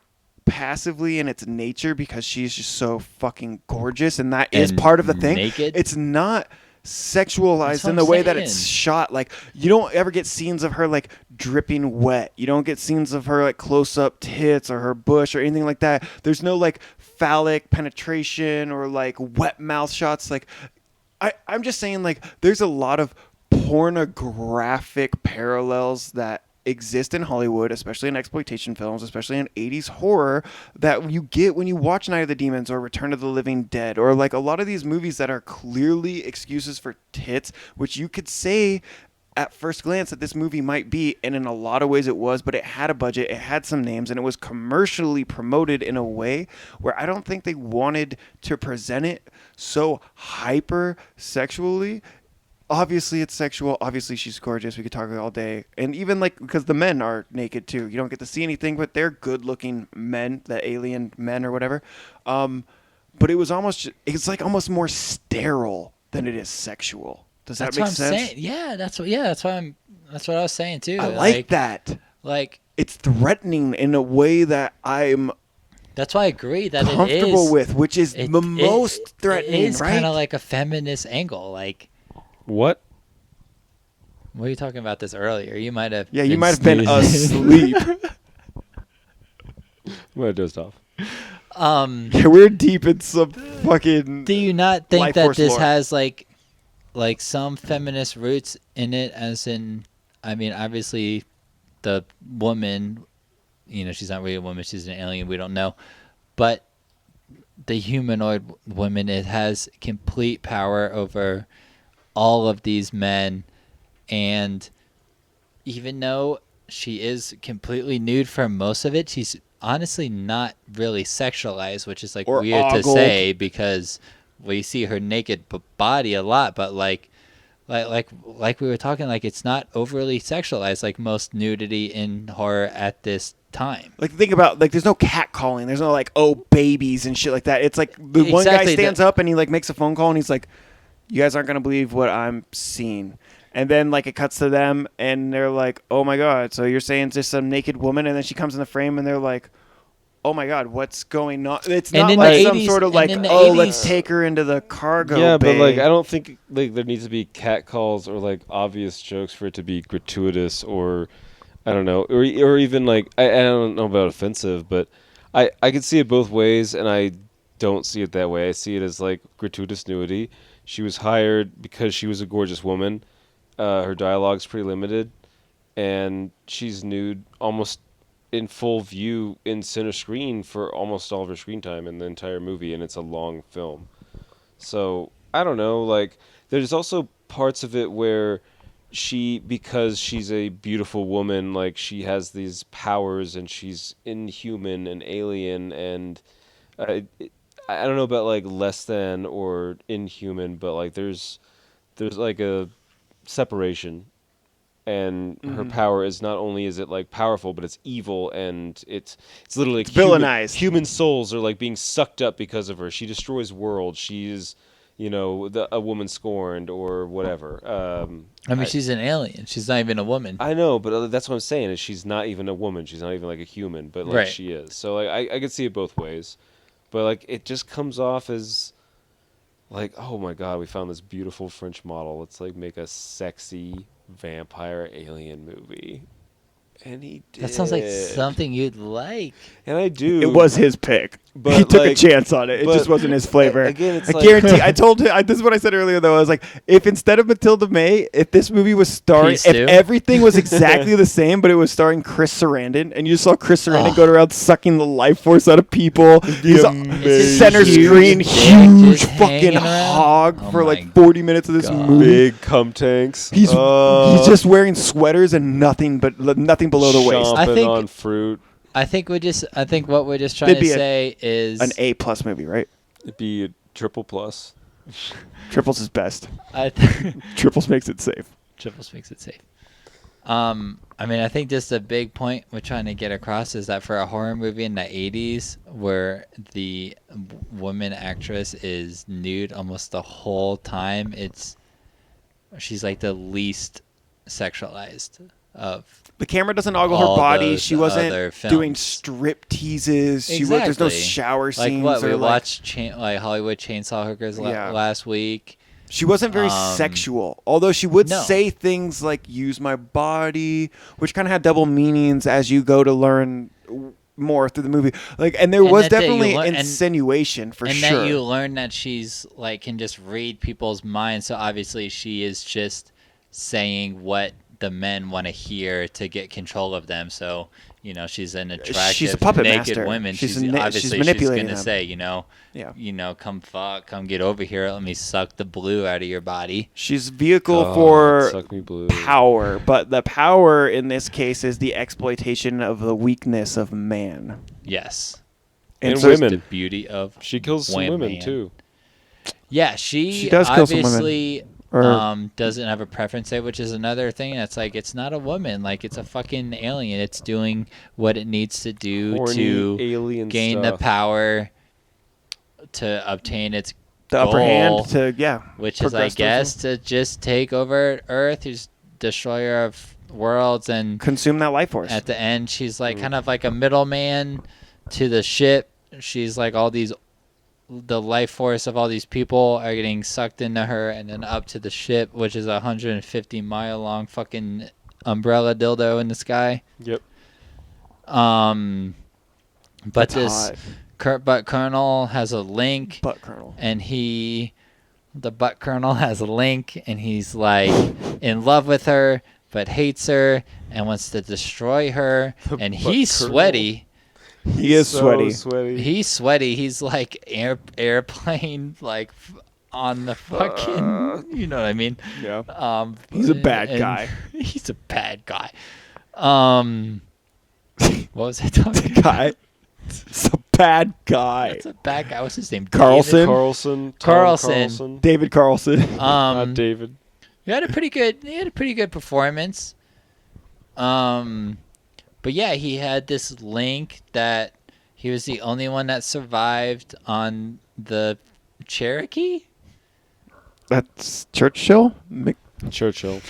passively in its nature because she's just so fucking gorgeous, and that is And part of the thing. naked? It's not That's sexualized what in the I'm way that it's saying. shot. Like, you don't ever get scenes of her like dripping wet. You don't get scenes of her like close up tits or her bush or anything like that. There's no like phallic penetration or like wet mouth shots. Like, I'm just saying, like, there's a lot of pornographic parallels that exist in Hollywood, especially in exploitation films, especially in 80s horror, that you get when you watch Night of the Demons or Return of the Living Dead, or like a lot of these movies that are clearly excuses for tits, which you could say at first glance that this movie might be, and in a lot of ways it was, but it had a budget, it had some names, and it was commercially promoted in a way where I don't think they wanted to present it so hyper sexually. Obviously it's sexual, obviously she's gorgeous, we could talk all day, and even like, because the men are naked too, you don't get to see anything, but they're good looking men, the alien men or whatever. But it was it's like almost more sterile than it is sexual. Does that That's make what I'm sense? saying. Yeah, that's what I was saying too. I like that. Like, It's threatening in a way that I'm that's why I agree that it comfortable is with, which is the most threatening, It is right? kind of like a feminist angle. Like, What? we were talking about this earlier. You might have. Yeah, you might have been snoozing. asleep. I'm gonna dozed off. Yeah, we're deep in some fucking. Do you not think Life that Force this lore. has like some feminist roots in it? As in, I mean, obviously, the woman, she's not really a woman; she's an alien. We don't know, but the humanoid woman, it has complete power over all of these men, and even though she is completely nude for most of it, she's honestly not really sexualized, which is like Or weird to ogled. say because we see her naked body a lot, but like we were talking, like, it's not overly sexualized like most nudity in horror at this time. Like, think about, like, there's no catcalling. There's no, like, oh, babies and shit like that. It's like the one guy Exactly, stands up and he, like, makes a phone call and he's like, you guys aren't going to believe what I'm seeing. And then, like, it cuts to them and they're like, oh, my God. So you're saying it's just some naked woman? And then she comes in the frame and they're like, oh, my God, what's going on? It's And not in like the some 80s sort of, and like, in the oh, 80s let's take her into the cargo Yeah, but like bay. I don't think like there needs to be catcalls or like obvious jokes for it to be gratuitous, or I don't know, or even like I don't know about offensive, but I could see it both ways, and I don't see it that way. I see it as like gratuitous nudity. She was hired because she was a gorgeous woman. Her dialogue's pretty limited, and she's nude almost in full view in center screen for almost all of her screen time in the entire movie, and it's a long film. So I don't know, like there's also parts of it where because she's a beautiful woman, like she has these powers and she's inhuman and alien, and I don't know about like less than or inhuman, but like there's like a separation and her power is not only is it like powerful, but it's evil, and it's literally like villainized. Human souls are like being sucked up because of her. She destroys worlds. She's a woman scorned or whatever. I mean, she's an alien. She's not even a woman. I know, but that's what I'm saying. Is she's not even a woman. She's not even like a human, but like Right. she is. So like I could see it both ways, but like it just comes off as like, oh my god, we found this beautiful French model. Let's like make a sexy vampire alien movie. And he did. That sounds like something you'd like. And I do. It was his pick. But, he took a like- chance on it. It but just wasn't his flavor. again, it's I like- guarantee. I told him. This is what I said earlier, though. I was like, if instead of Matilda May, if this movie was starring, Peace, if dude. everything was exactly the same, but it was starring Chris Sarandon, and you saw Chris Sarandon go around sucking the life force out of people, he's amazing. center Huge screen, dick huge just fucking hanging around. hog Oh for my like 40 minutes of this God. movie. Big cum tanks. He's just wearing sweaters and nothing below the waist. I chomping think- on fruit. I think what we're just trying It'd to be say is An A+ movie, right? It'd be a triple plus. Triples is best. I Triples makes it safe. Triples makes it safe. I mean, I think just a big point we're trying to get across is that for a horror movie in the 80s where the woman actress is nude almost the whole time, she's like the least sexualized of. The camera doesn't ogle her All body. those She wasn't other doing films. strip teases. There's no Exactly. shower Like scenes. what we or like, watched, like Hollywood Chainsaw Hookers Yeah. last week. she wasn't very sexual. Although she would No. say things like "use my body," which kind of had double meanings as you go to learn more through the movie. Like, and there And was that you definitely learn- and- insinuation for and sure. that you learn that she's like can just read people's minds. So obviously she is just saying what the men want to hear to get control of them. So she's an attractive, She's a puppet naked master. woman. She's Obviously manipulating gonna them. say, Yeah. come get over here. Let me suck the blue out of your body. She's vehicle God, for suck me blue. power, but the power in this case is the exploitation of the weakness of man. Yes, And so women. the beauty of She kills some women man. too. Yeah, she does kill some women. obviously Or- doesn't have a preference there, which is another thing. That's like it's not a woman, like it's a fucking alien. It's doing what it needs to do Horny to alien gain the stuff. power to obtain its The upper goal, hand to which is, I progress towards guess, to just take over Earth. Who's destroyer of worlds, and consume that life force. at the end, she's like kind of like a middleman to the ship. She's like the life force of all these people are getting sucked into her and then up to the ship, which is a 150-mile long fucking umbrella dildo in the sky. Yep. But That's this hot. Butt Colonel has a link, Butt Colonel. and the Butt Colonel has a link, and he's like in love with her but hates her and wants to destroy her. And he's Butt Colonel. sweaty. He is So sweaty. He's sweaty. He's like airplane, like on the fucking. You know what I mean? Yeah. He's a bad guy. He's a bad guy. What was I talking about? Guy. It's a bad guy. It's a bad guy. What's his name? Carlson? Carlson. Tom Carlson. Carlson. David Carlson. David? Not David. He had a pretty good performance. But yeah, he had this link that he was the only one that survived on the Cherokee. That's Churchill? Churchill.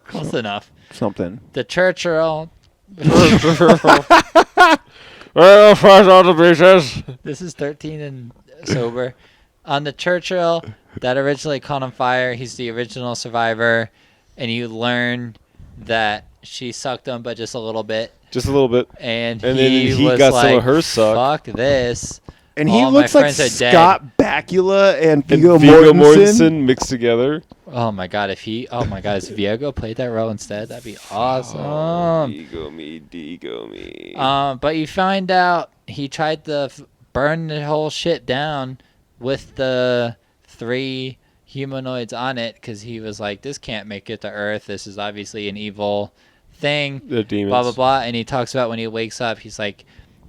Close enough. Something. The Churchill. Well, fries on the beaches. This is 13 and sober. On the Churchill that originally caught on fire, he's the original survivor, and you learn that she sucked him, but just a little bit. Just a little bit. And then he he was got like, some of her suck. Fuck this. And he All my looks like friends are dead. Scott Bakula and And Viggo Viggo Mortensen. Mortensen mixed together. Oh my god, if Viego played that role instead, that'd be awesome. Digo me. But you find out he tried to burn the whole shit down with the 3 humanoids on it because he was like, this can't make it to Earth. This is obviously an evil thing. The demons. Blah, blah, blah. And he talks about when he wakes up, he's like,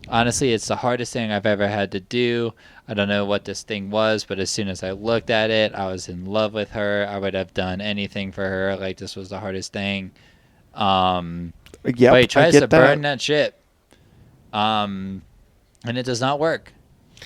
Honestly, it's the hardest thing I've ever had to do. I don't know what this thing was, but as soon as I looked at it, I was in love with her. I would have done anything for her. Like, this was the hardest thing. But he tries to burn that ship. And it does not work.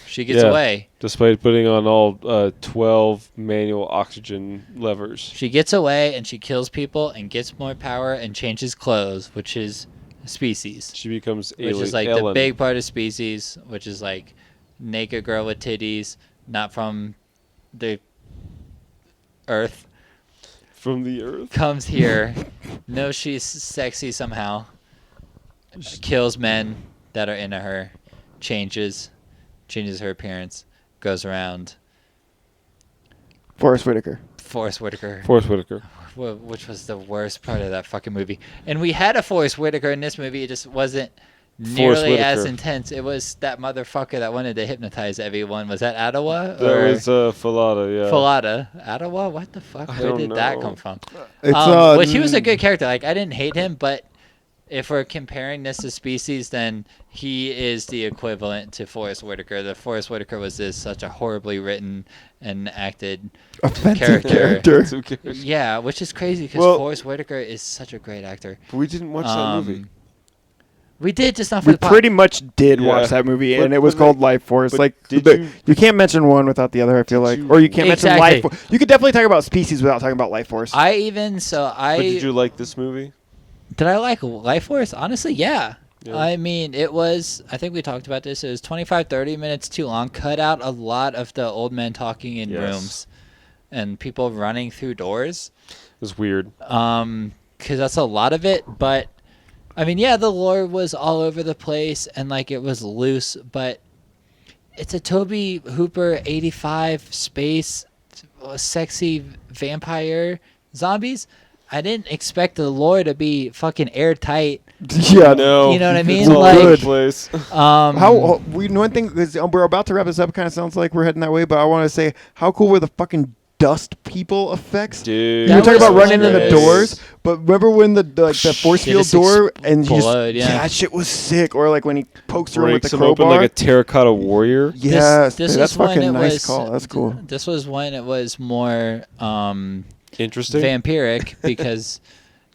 She gets away. Despite putting on all 12 manual oxygen levers. She gets away and she kills people and gets more power and changes clothes, which is species. She becomes which is like the big part of species, which is like naked girl with titties, not from the earth. From the earth? Comes here, knows she's sexy somehow, kills men that are into her, changes her appearance, goes around. Forrest Whitaker. Which was the worst part of that fucking movie. And we had a Forrest Whitaker in this movie. It just wasn't nearly as intense. It was that motherfucker that wanted to hypnotize everyone. Was that Ottawa? That was Falada, yeah. Falada. Ottawa? What the fuck? Where did that come from? It's, he was a good character. Like, I didn't hate him, but if we're comparing this to Species, then he is the equivalent to Forrest Whitaker. The Forrest Whitaker was such a horribly written and acted offensive character. Yeah, which is crazy because Forrest Whitaker is such a great actor. But we didn't watch that movie. We did, just not for the podcast. We pretty much did watch that movie, and it was called Lifeforce. Like, you can't mention one without the other, I feel like. Or you can't mention Lifeforce. You could definitely talk about Species without talking about Lifeforce. But did you like this movie? Did I like Lifeforce? Honestly, yeah. I mean, it was, I think we talked about this, it was 25, 30 minutes too long. Cut out a lot of the old men talking in rooms and people running through doors. It was weird. Because that's a lot of it. But, I mean, yeah, the lore was all over the place and, like, it was loose. But it's a Tobe Hooper 85 space sexy vampire zombies. I didn't expect the lore to be fucking airtight. Yeah, no. You know what I mean? It's all like, over the place. One thing is, we're about to wrap this up. Kind of sounds like we're heading that way, but I want to say, how cool were the fucking dust people effects? Dude, you were talking about running into the doors, but remember when the force field door and that shit was sick. Or like when he pokes through with the crowbar, open like a terracotta warrior. Yes, that's fucking nice call. That's cool. This was when it was more interesting, vampiric because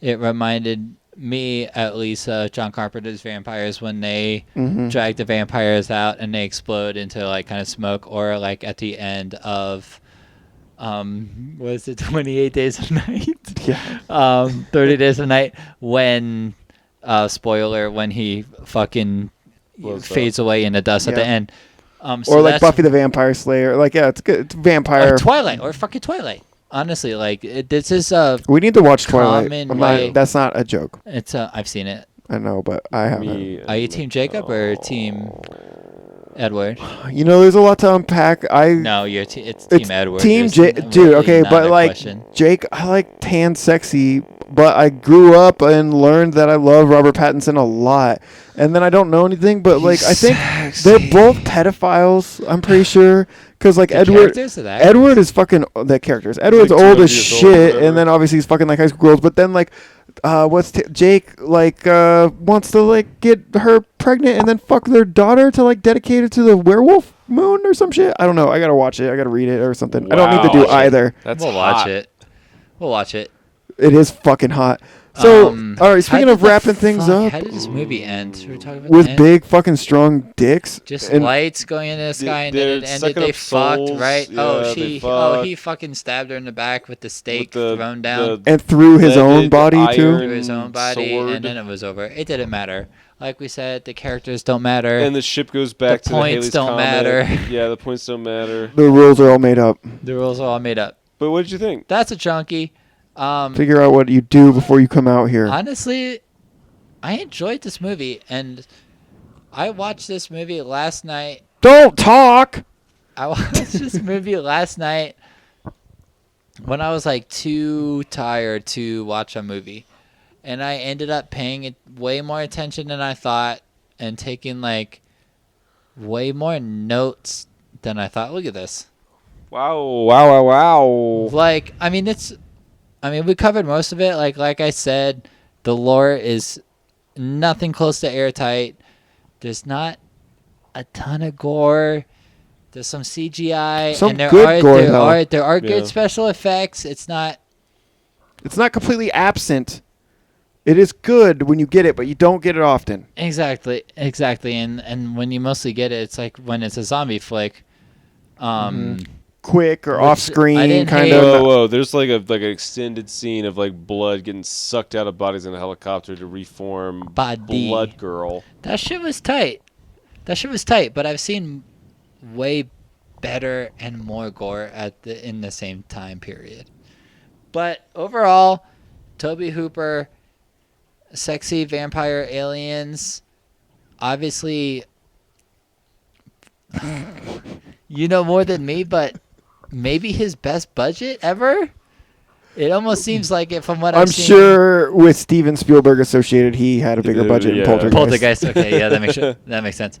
it reminded me at least John Carpenter's vampires when they drag the vampires out and they explode into like kind of smoke, or like at the end of was it 28 Days of Night? Yeah. 30 Days of Night when spoiler, when he fucking fades away in the dust at the end. So or like Buffy the Vampire Slayer. Like, yeah, it's good. It's vampire. Or Twilight, or fucking Twilight. Honestly, like this is we need to watch Twilight. That's not a joke. It's I've seen it. I know, but I haven't. Are you Team Jacob or Team Edward? You know, there's a lot to unpack. No, it's Team Edward. Team dude. Okay, but like question. Jake, I like tan sexy, but I grew up and learned that I love Robert Pattinson a lot. And then I don't know anything, but like I think they're both pedophiles. I'm pretty sure, because like Edward is fucking the characters. Edward's like old as shit, and then obviously he's fucking like high school girls. But then like, Jake like wants to like get her pregnant and then fuck their daughter to like dedicate it to the werewolf moon or some shit. I don't know. I gotta watch it. I gotta read it or something. Wow. I don't need to do either. We'll watch it. We'll watch it. It is fucking hot. So, all right, speaking of wrapping things up. How did this movie end? Should we talk about with big fucking strong dicks? Just lights going into the sky, and then it ended. They fucked, right? Yeah, he fucking stabbed her in the back with the stake thrown down. And through his own body, too? Through his own body, and then it was over. It didn't matter. Like we said, the characters don't matter. And the ship goes back to the points don't matter. Yeah, the points don't matter. The rules are all made up. But what did you think? That's a chunky. Figure out what you do before you come out here. Honestly, I enjoyed this movie, and I watched this movie last night. Don't talk! I watched this movie last night when I was like too tired to watch a movie, and I ended up paying it way more attention than I thought and taking like way more notes than I thought. Look at this. Wow. Like, we covered most of it. Like I said, the lore is nothing close to airtight. There's not a ton of gore. There's some CGI, Some and there good are gore, there though. are there are Yeah. good special effects. It's not completely absent. It is good when you get it, but you don't get it often. exactly, and when you mostly get it, it's like when it's a zombie flick. Quick or Which off I screen, didn't kind hate. of. Whoa! There's like an extended scene of like blood getting sucked out of bodies in a helicopter to reform Body. Blood Girl. That shit was tight. But I've seen way better and more gore in the same time period. But overall, Tobe Hooper, sexy vampire aliens, obviously, you know more than me, but maybe his best budget ever. It almost seems like it from what I'm I've seen. sure with Steven Spielberg associated, he had a bigger budget Yeah. in Poltergeist. Poltergeist. Okay, yeah, that makes sense.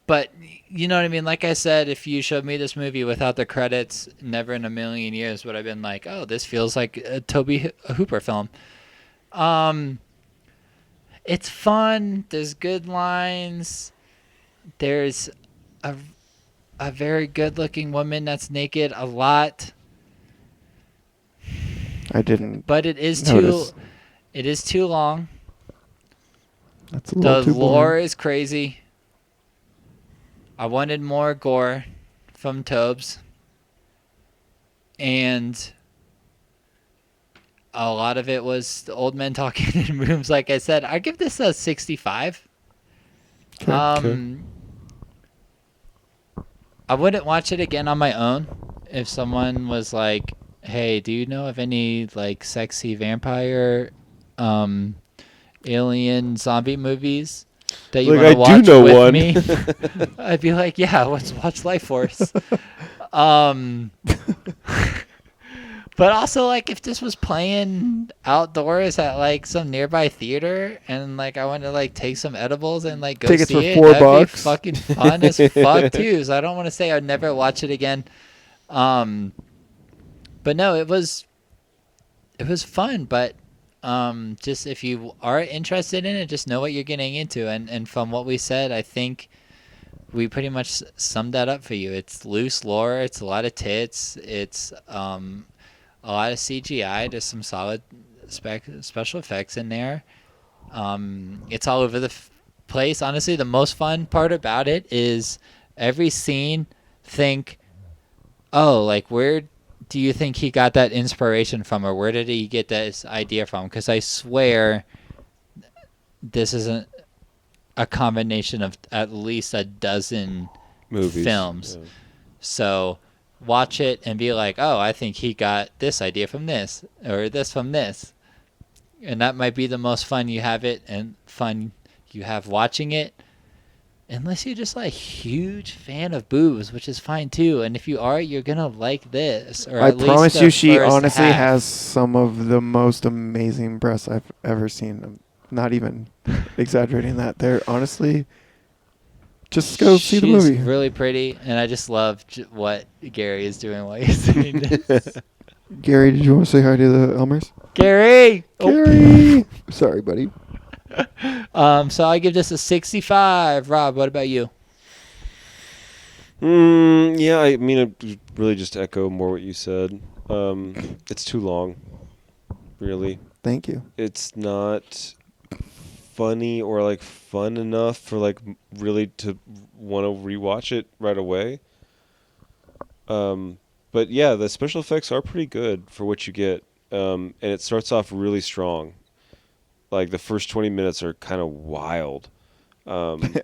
But you know what I mean? Like I said, if you showed me this movie without the credits, never in a million years would I have been like, oh, this feels like a Tobe Hooper film. It's fun. There's good lines. There's a very good-looking woman that's naked a lot. I didn't. But it is notice. too long. That's a little The too lore boring. is crazy. I wanted more gore from Tobes. And a lot of it was the old men talking in rooms, like I said. I give this a 65. Okay. I wouldn't watch it again on my own if someone was like, hey, do you know of any like sexy vampire alien zombie movies that you Like, want to I watch do know with one. me? I'd be like, yeah, let's watch Lifeforce. But also, like, if this was playing outdoors at like some nearby theater, and like I wanted to like take some edibles and like go Tickets see for it, that'd be $4. fucking fun as fuck too. So I don't want to say I'd never watch it again. But no, it was fun. But just if you are interested in it, just know what you're getting into. And from what we said, I think we pretty much summed that up for you. It's loose lore. It's a lot of tits. It's a lot of CGI. There's some solid special effects in there. It's all over the place. Honestly, the most fun part about it is every scene. Think, oh, like where do you think he got that inspiration from, or where did he get this idea from? Because I swear, this isn't a combination of at least a dozen Movies. films. Yeah. So watch it and be like, oh, I think he got this idea from this, or this from this. And that might be the most fun you have watching it. Unless you're just like a huge fan of boobs, which is fine too. And if you are, you're going to like this. Or I at least promise the you, she first honestly half. has some of the most amazing breasts I've ever seen. I'm not even exaggerating that. They're honestly, just go see the She's movie. really pretty, and I just love what Gary is doing while he's doing this. Gary, did you want to say hi to the Elmers? Gary! Gary! Sorry, buddy. So I give this a 65. Rob, what about you? Yeah, I mean, I really just echo more what you said. It's too long, really. Thank you. It's not funny or like fun enough for like really to want to rewatch it right away. But yeah, the special effects are pretty good for what you get, and it starts off really strong. Like the first 20 minutes are kind of wild. And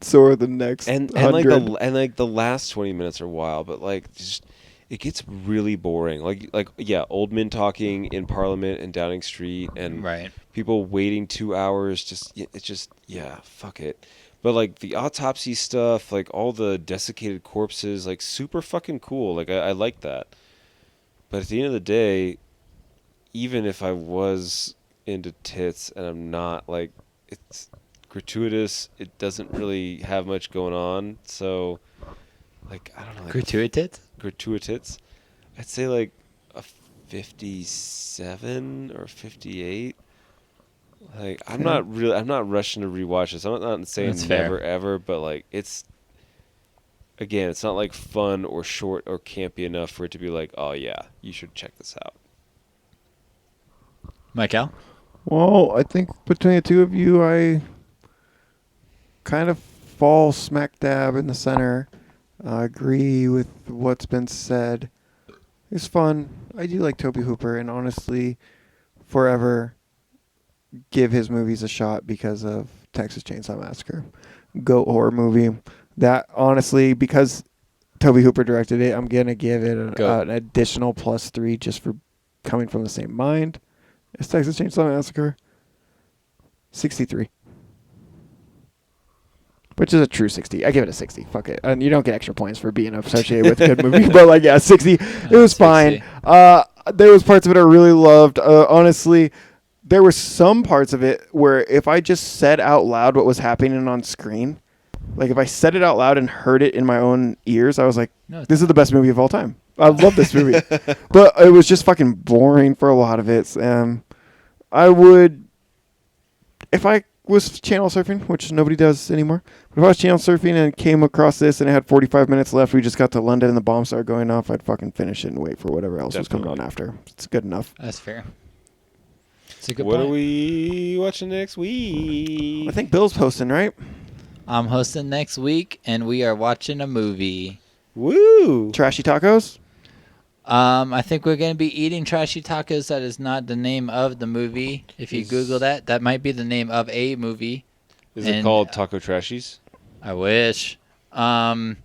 so are the next and 100. like the last 20 minutes are wild, but like just it gets really boring. Like yeah, old men talking in Parliament and Downing Street, and Right. people waiting 2 hours. It's just yeah, fuck it. But like the autopsy stuff, like all the desiccated corpses, like super fucking cool. Like I like that. But at the end of the day, even if I was into tits and I'm not, like it's gratuitous, it doesn't really have much going on, so like I don't know, like gratuitous, I'd say like a 57 or 58. Like I'm not rushing to rewatch this. I'm not saying That's fair. never ever, but like it's not like fun or short or campy enough for it to be like, oh yeah, you should check this out. Michael? Well, I think between the two of you, I kind of fall smack dab in the center. I agree with what's been said. It's fun. I do like Tobe Hooper, and honestly, forever give his movies a shot because of Texas Chainsaw Massacre. Goat horror movie. That, honestly, because Tobe Hooper directed it, I'm going to give it an additional +3 just for coming from the same mind. It's Texas Chainsaw Massacre. 63. Which is a true 60. I give it a 60. Fuck it. And you don't get extra points for being associated with a good movie. But, like, yeah, 60. It was 60. fine. There was parts of it I really loved. Honestly, there were some parts of it where if I just said out loud what was happening on screen, like if I said it out loud and heard it in my own ears, I was like, this is the best movie of all time. I love this movie. But it was just fucking boring for a lot of it. I would, if I was channel surfing, which nobody does anymore, but if I was channel surfing and came across this and it had 45 minutes left, we just got to London and the bomb started going off, I'd fucking finish it and wait for whatever else was coming on after. It's good enough. That's fair. It's a good What point. are we watching next week? I think Bill's hosting, right? I'm hosting next week, and we are watching a movie. Woo! Trashy Tacos? I think we're going to be eating trashy tacos. That is not the name of the movie. If you Google that, that might be the name of a movie. Is it called Taco Trashies? I wish. But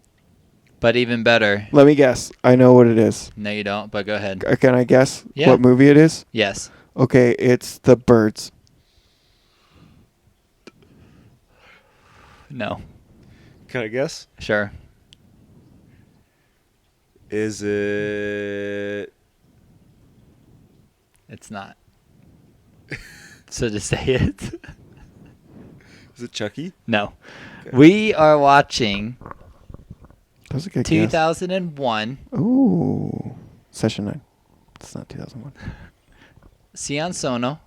even better. Let me guess. I know what it is. No, you don't, but go ahead. Can I guess Yeah. what movie it is? Yes. Okay, it's The Birds. No. Can I guess? Sure. Is it? It's not. So to say it. Is it Chucky? No. Okay. We are watching That was a good 2001 guess. Ooh. Session 9. It's not 2001. Sion Sono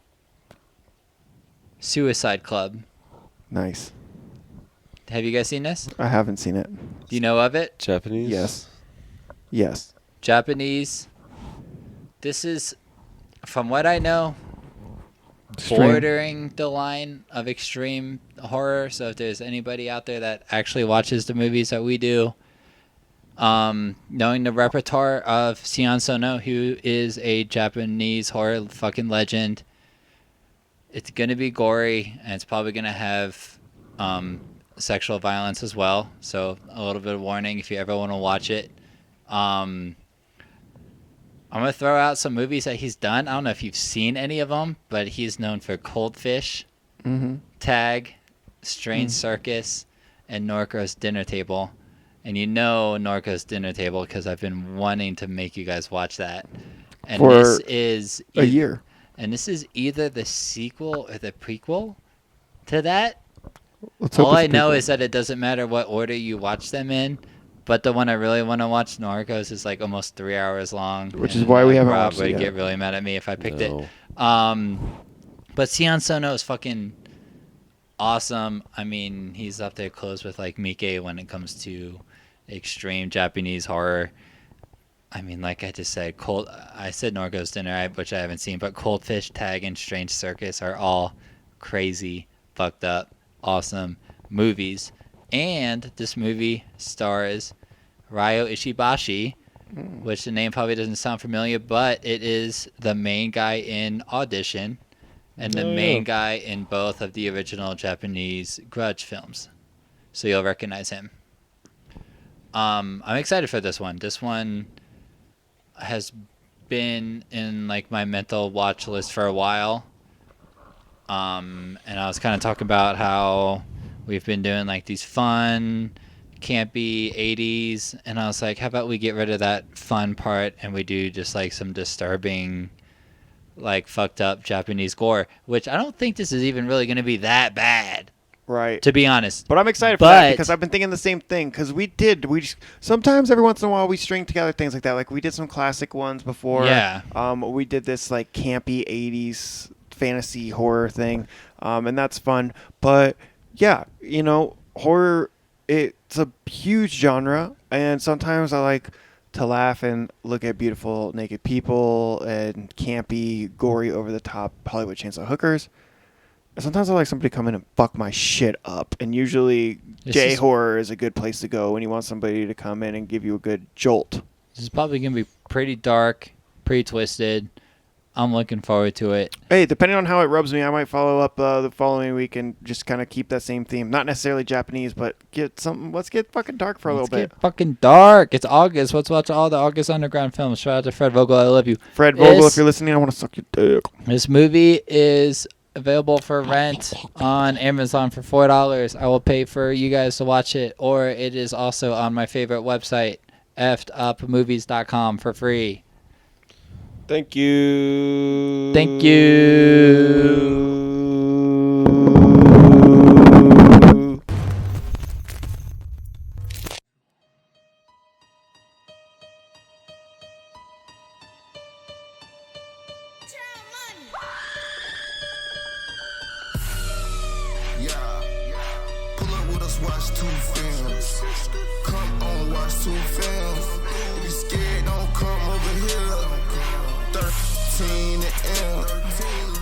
Suicide Club. Nice. Have you guys seen this? I haven't seen it. Do you know of it? Japanese? Yes. Yes. Japanese. This is, from what I know, Extreme. bordering the line of extreme horror. So if there's anybody out there that actually watches the movies that we do, knowing the repertoire of Sion Sono, who is a Japanese horror fucking legend, it's gonna be gory and it's probably gonna have sexual violence as well. So a little bit of warning if you ever want to watch it. I'm gonna throw out some movies that he's done. I don't know if you've seen any of them, but he's known for Cold Fish, Mm-hmm. Tag, Strange Circus, and Norco's Dinner Table. And you know Norco's Dinner Table because I've been wanting to make you guys watch that. And For this is a year. And this is either the sequel or the prequel to that. Let's hope All it's I a know prequel. is that it doesn't matter what order you watch them in. But the one I really want to watch, Narcos, is like almost 3 hours long. Which is why we haven't Rob watched it would yet. get really mad at me if I picked No. it. But Sion Sono is fucking awesome. I mean, he's up there close with like Miike when it comes to extreme Japanese horror. I mean, like I just said, I said Norco's Dinner, which I haven't seen, but Cold Fish, Tag, and Strange Circus are all crazy, fucked up, awesome movies. And this movie stars Ryo Ishibashi, which the name probably doesn't sound familiar, but it is the main guy in Audition and the main guy in both of the original Japanese Grudge films. So you'll recognize him. I'm excited for this one. This one has been in like my mental watch list for a while. And I was kind of talking about how we've been doing like these fun, campy 80s, and I was like, how about we get rid of that fun part and we do just like some disturbing, like fucked up Japanese gore, which I don't think this is even really going to be that bad, Right. to be honest. But I'm excited for that But- because I've been thinking the same thing. Because sometimes every once in a while we string together things like that. Like we did some classic ones before. Yeah. We did this like campy 80s fantasy horror thing, and that's fun. But yeah, horror, it's a huge genre, and sometimes I like to laugh and look at beautiful naked people and campy, gory, over the top Hollywood chainsaw hookers. Sometimes I like somebody to come in and fuck my shit up, and usually J-horror is a good place to go when you want somebody to come in and give you a good jolt. This is probably going to be pretty dark, pretty twisted. I'm looking forward to it. Hey, depending on how it rubs me, I might follow up the following week and just kind of keep that same theme. Not necessarily Japanese, but let's get fucking dark for a little bit. Let's get fucking dark. It's August. Let's watch all the August Underground films. Shout out to Fred Vogel. I love you. Fred Vogel, if you're listening, I want to suck your dick. This movie is available for rent on Amazon for $4. I will pay for you guys to watch it, or it is also on my favorite website, effedupmovies.com, for free. Thank you. Thank you. Pull up with us, watch 2 films. Come on, watch 2 films. If you scared, don't come over here. 13th Elm.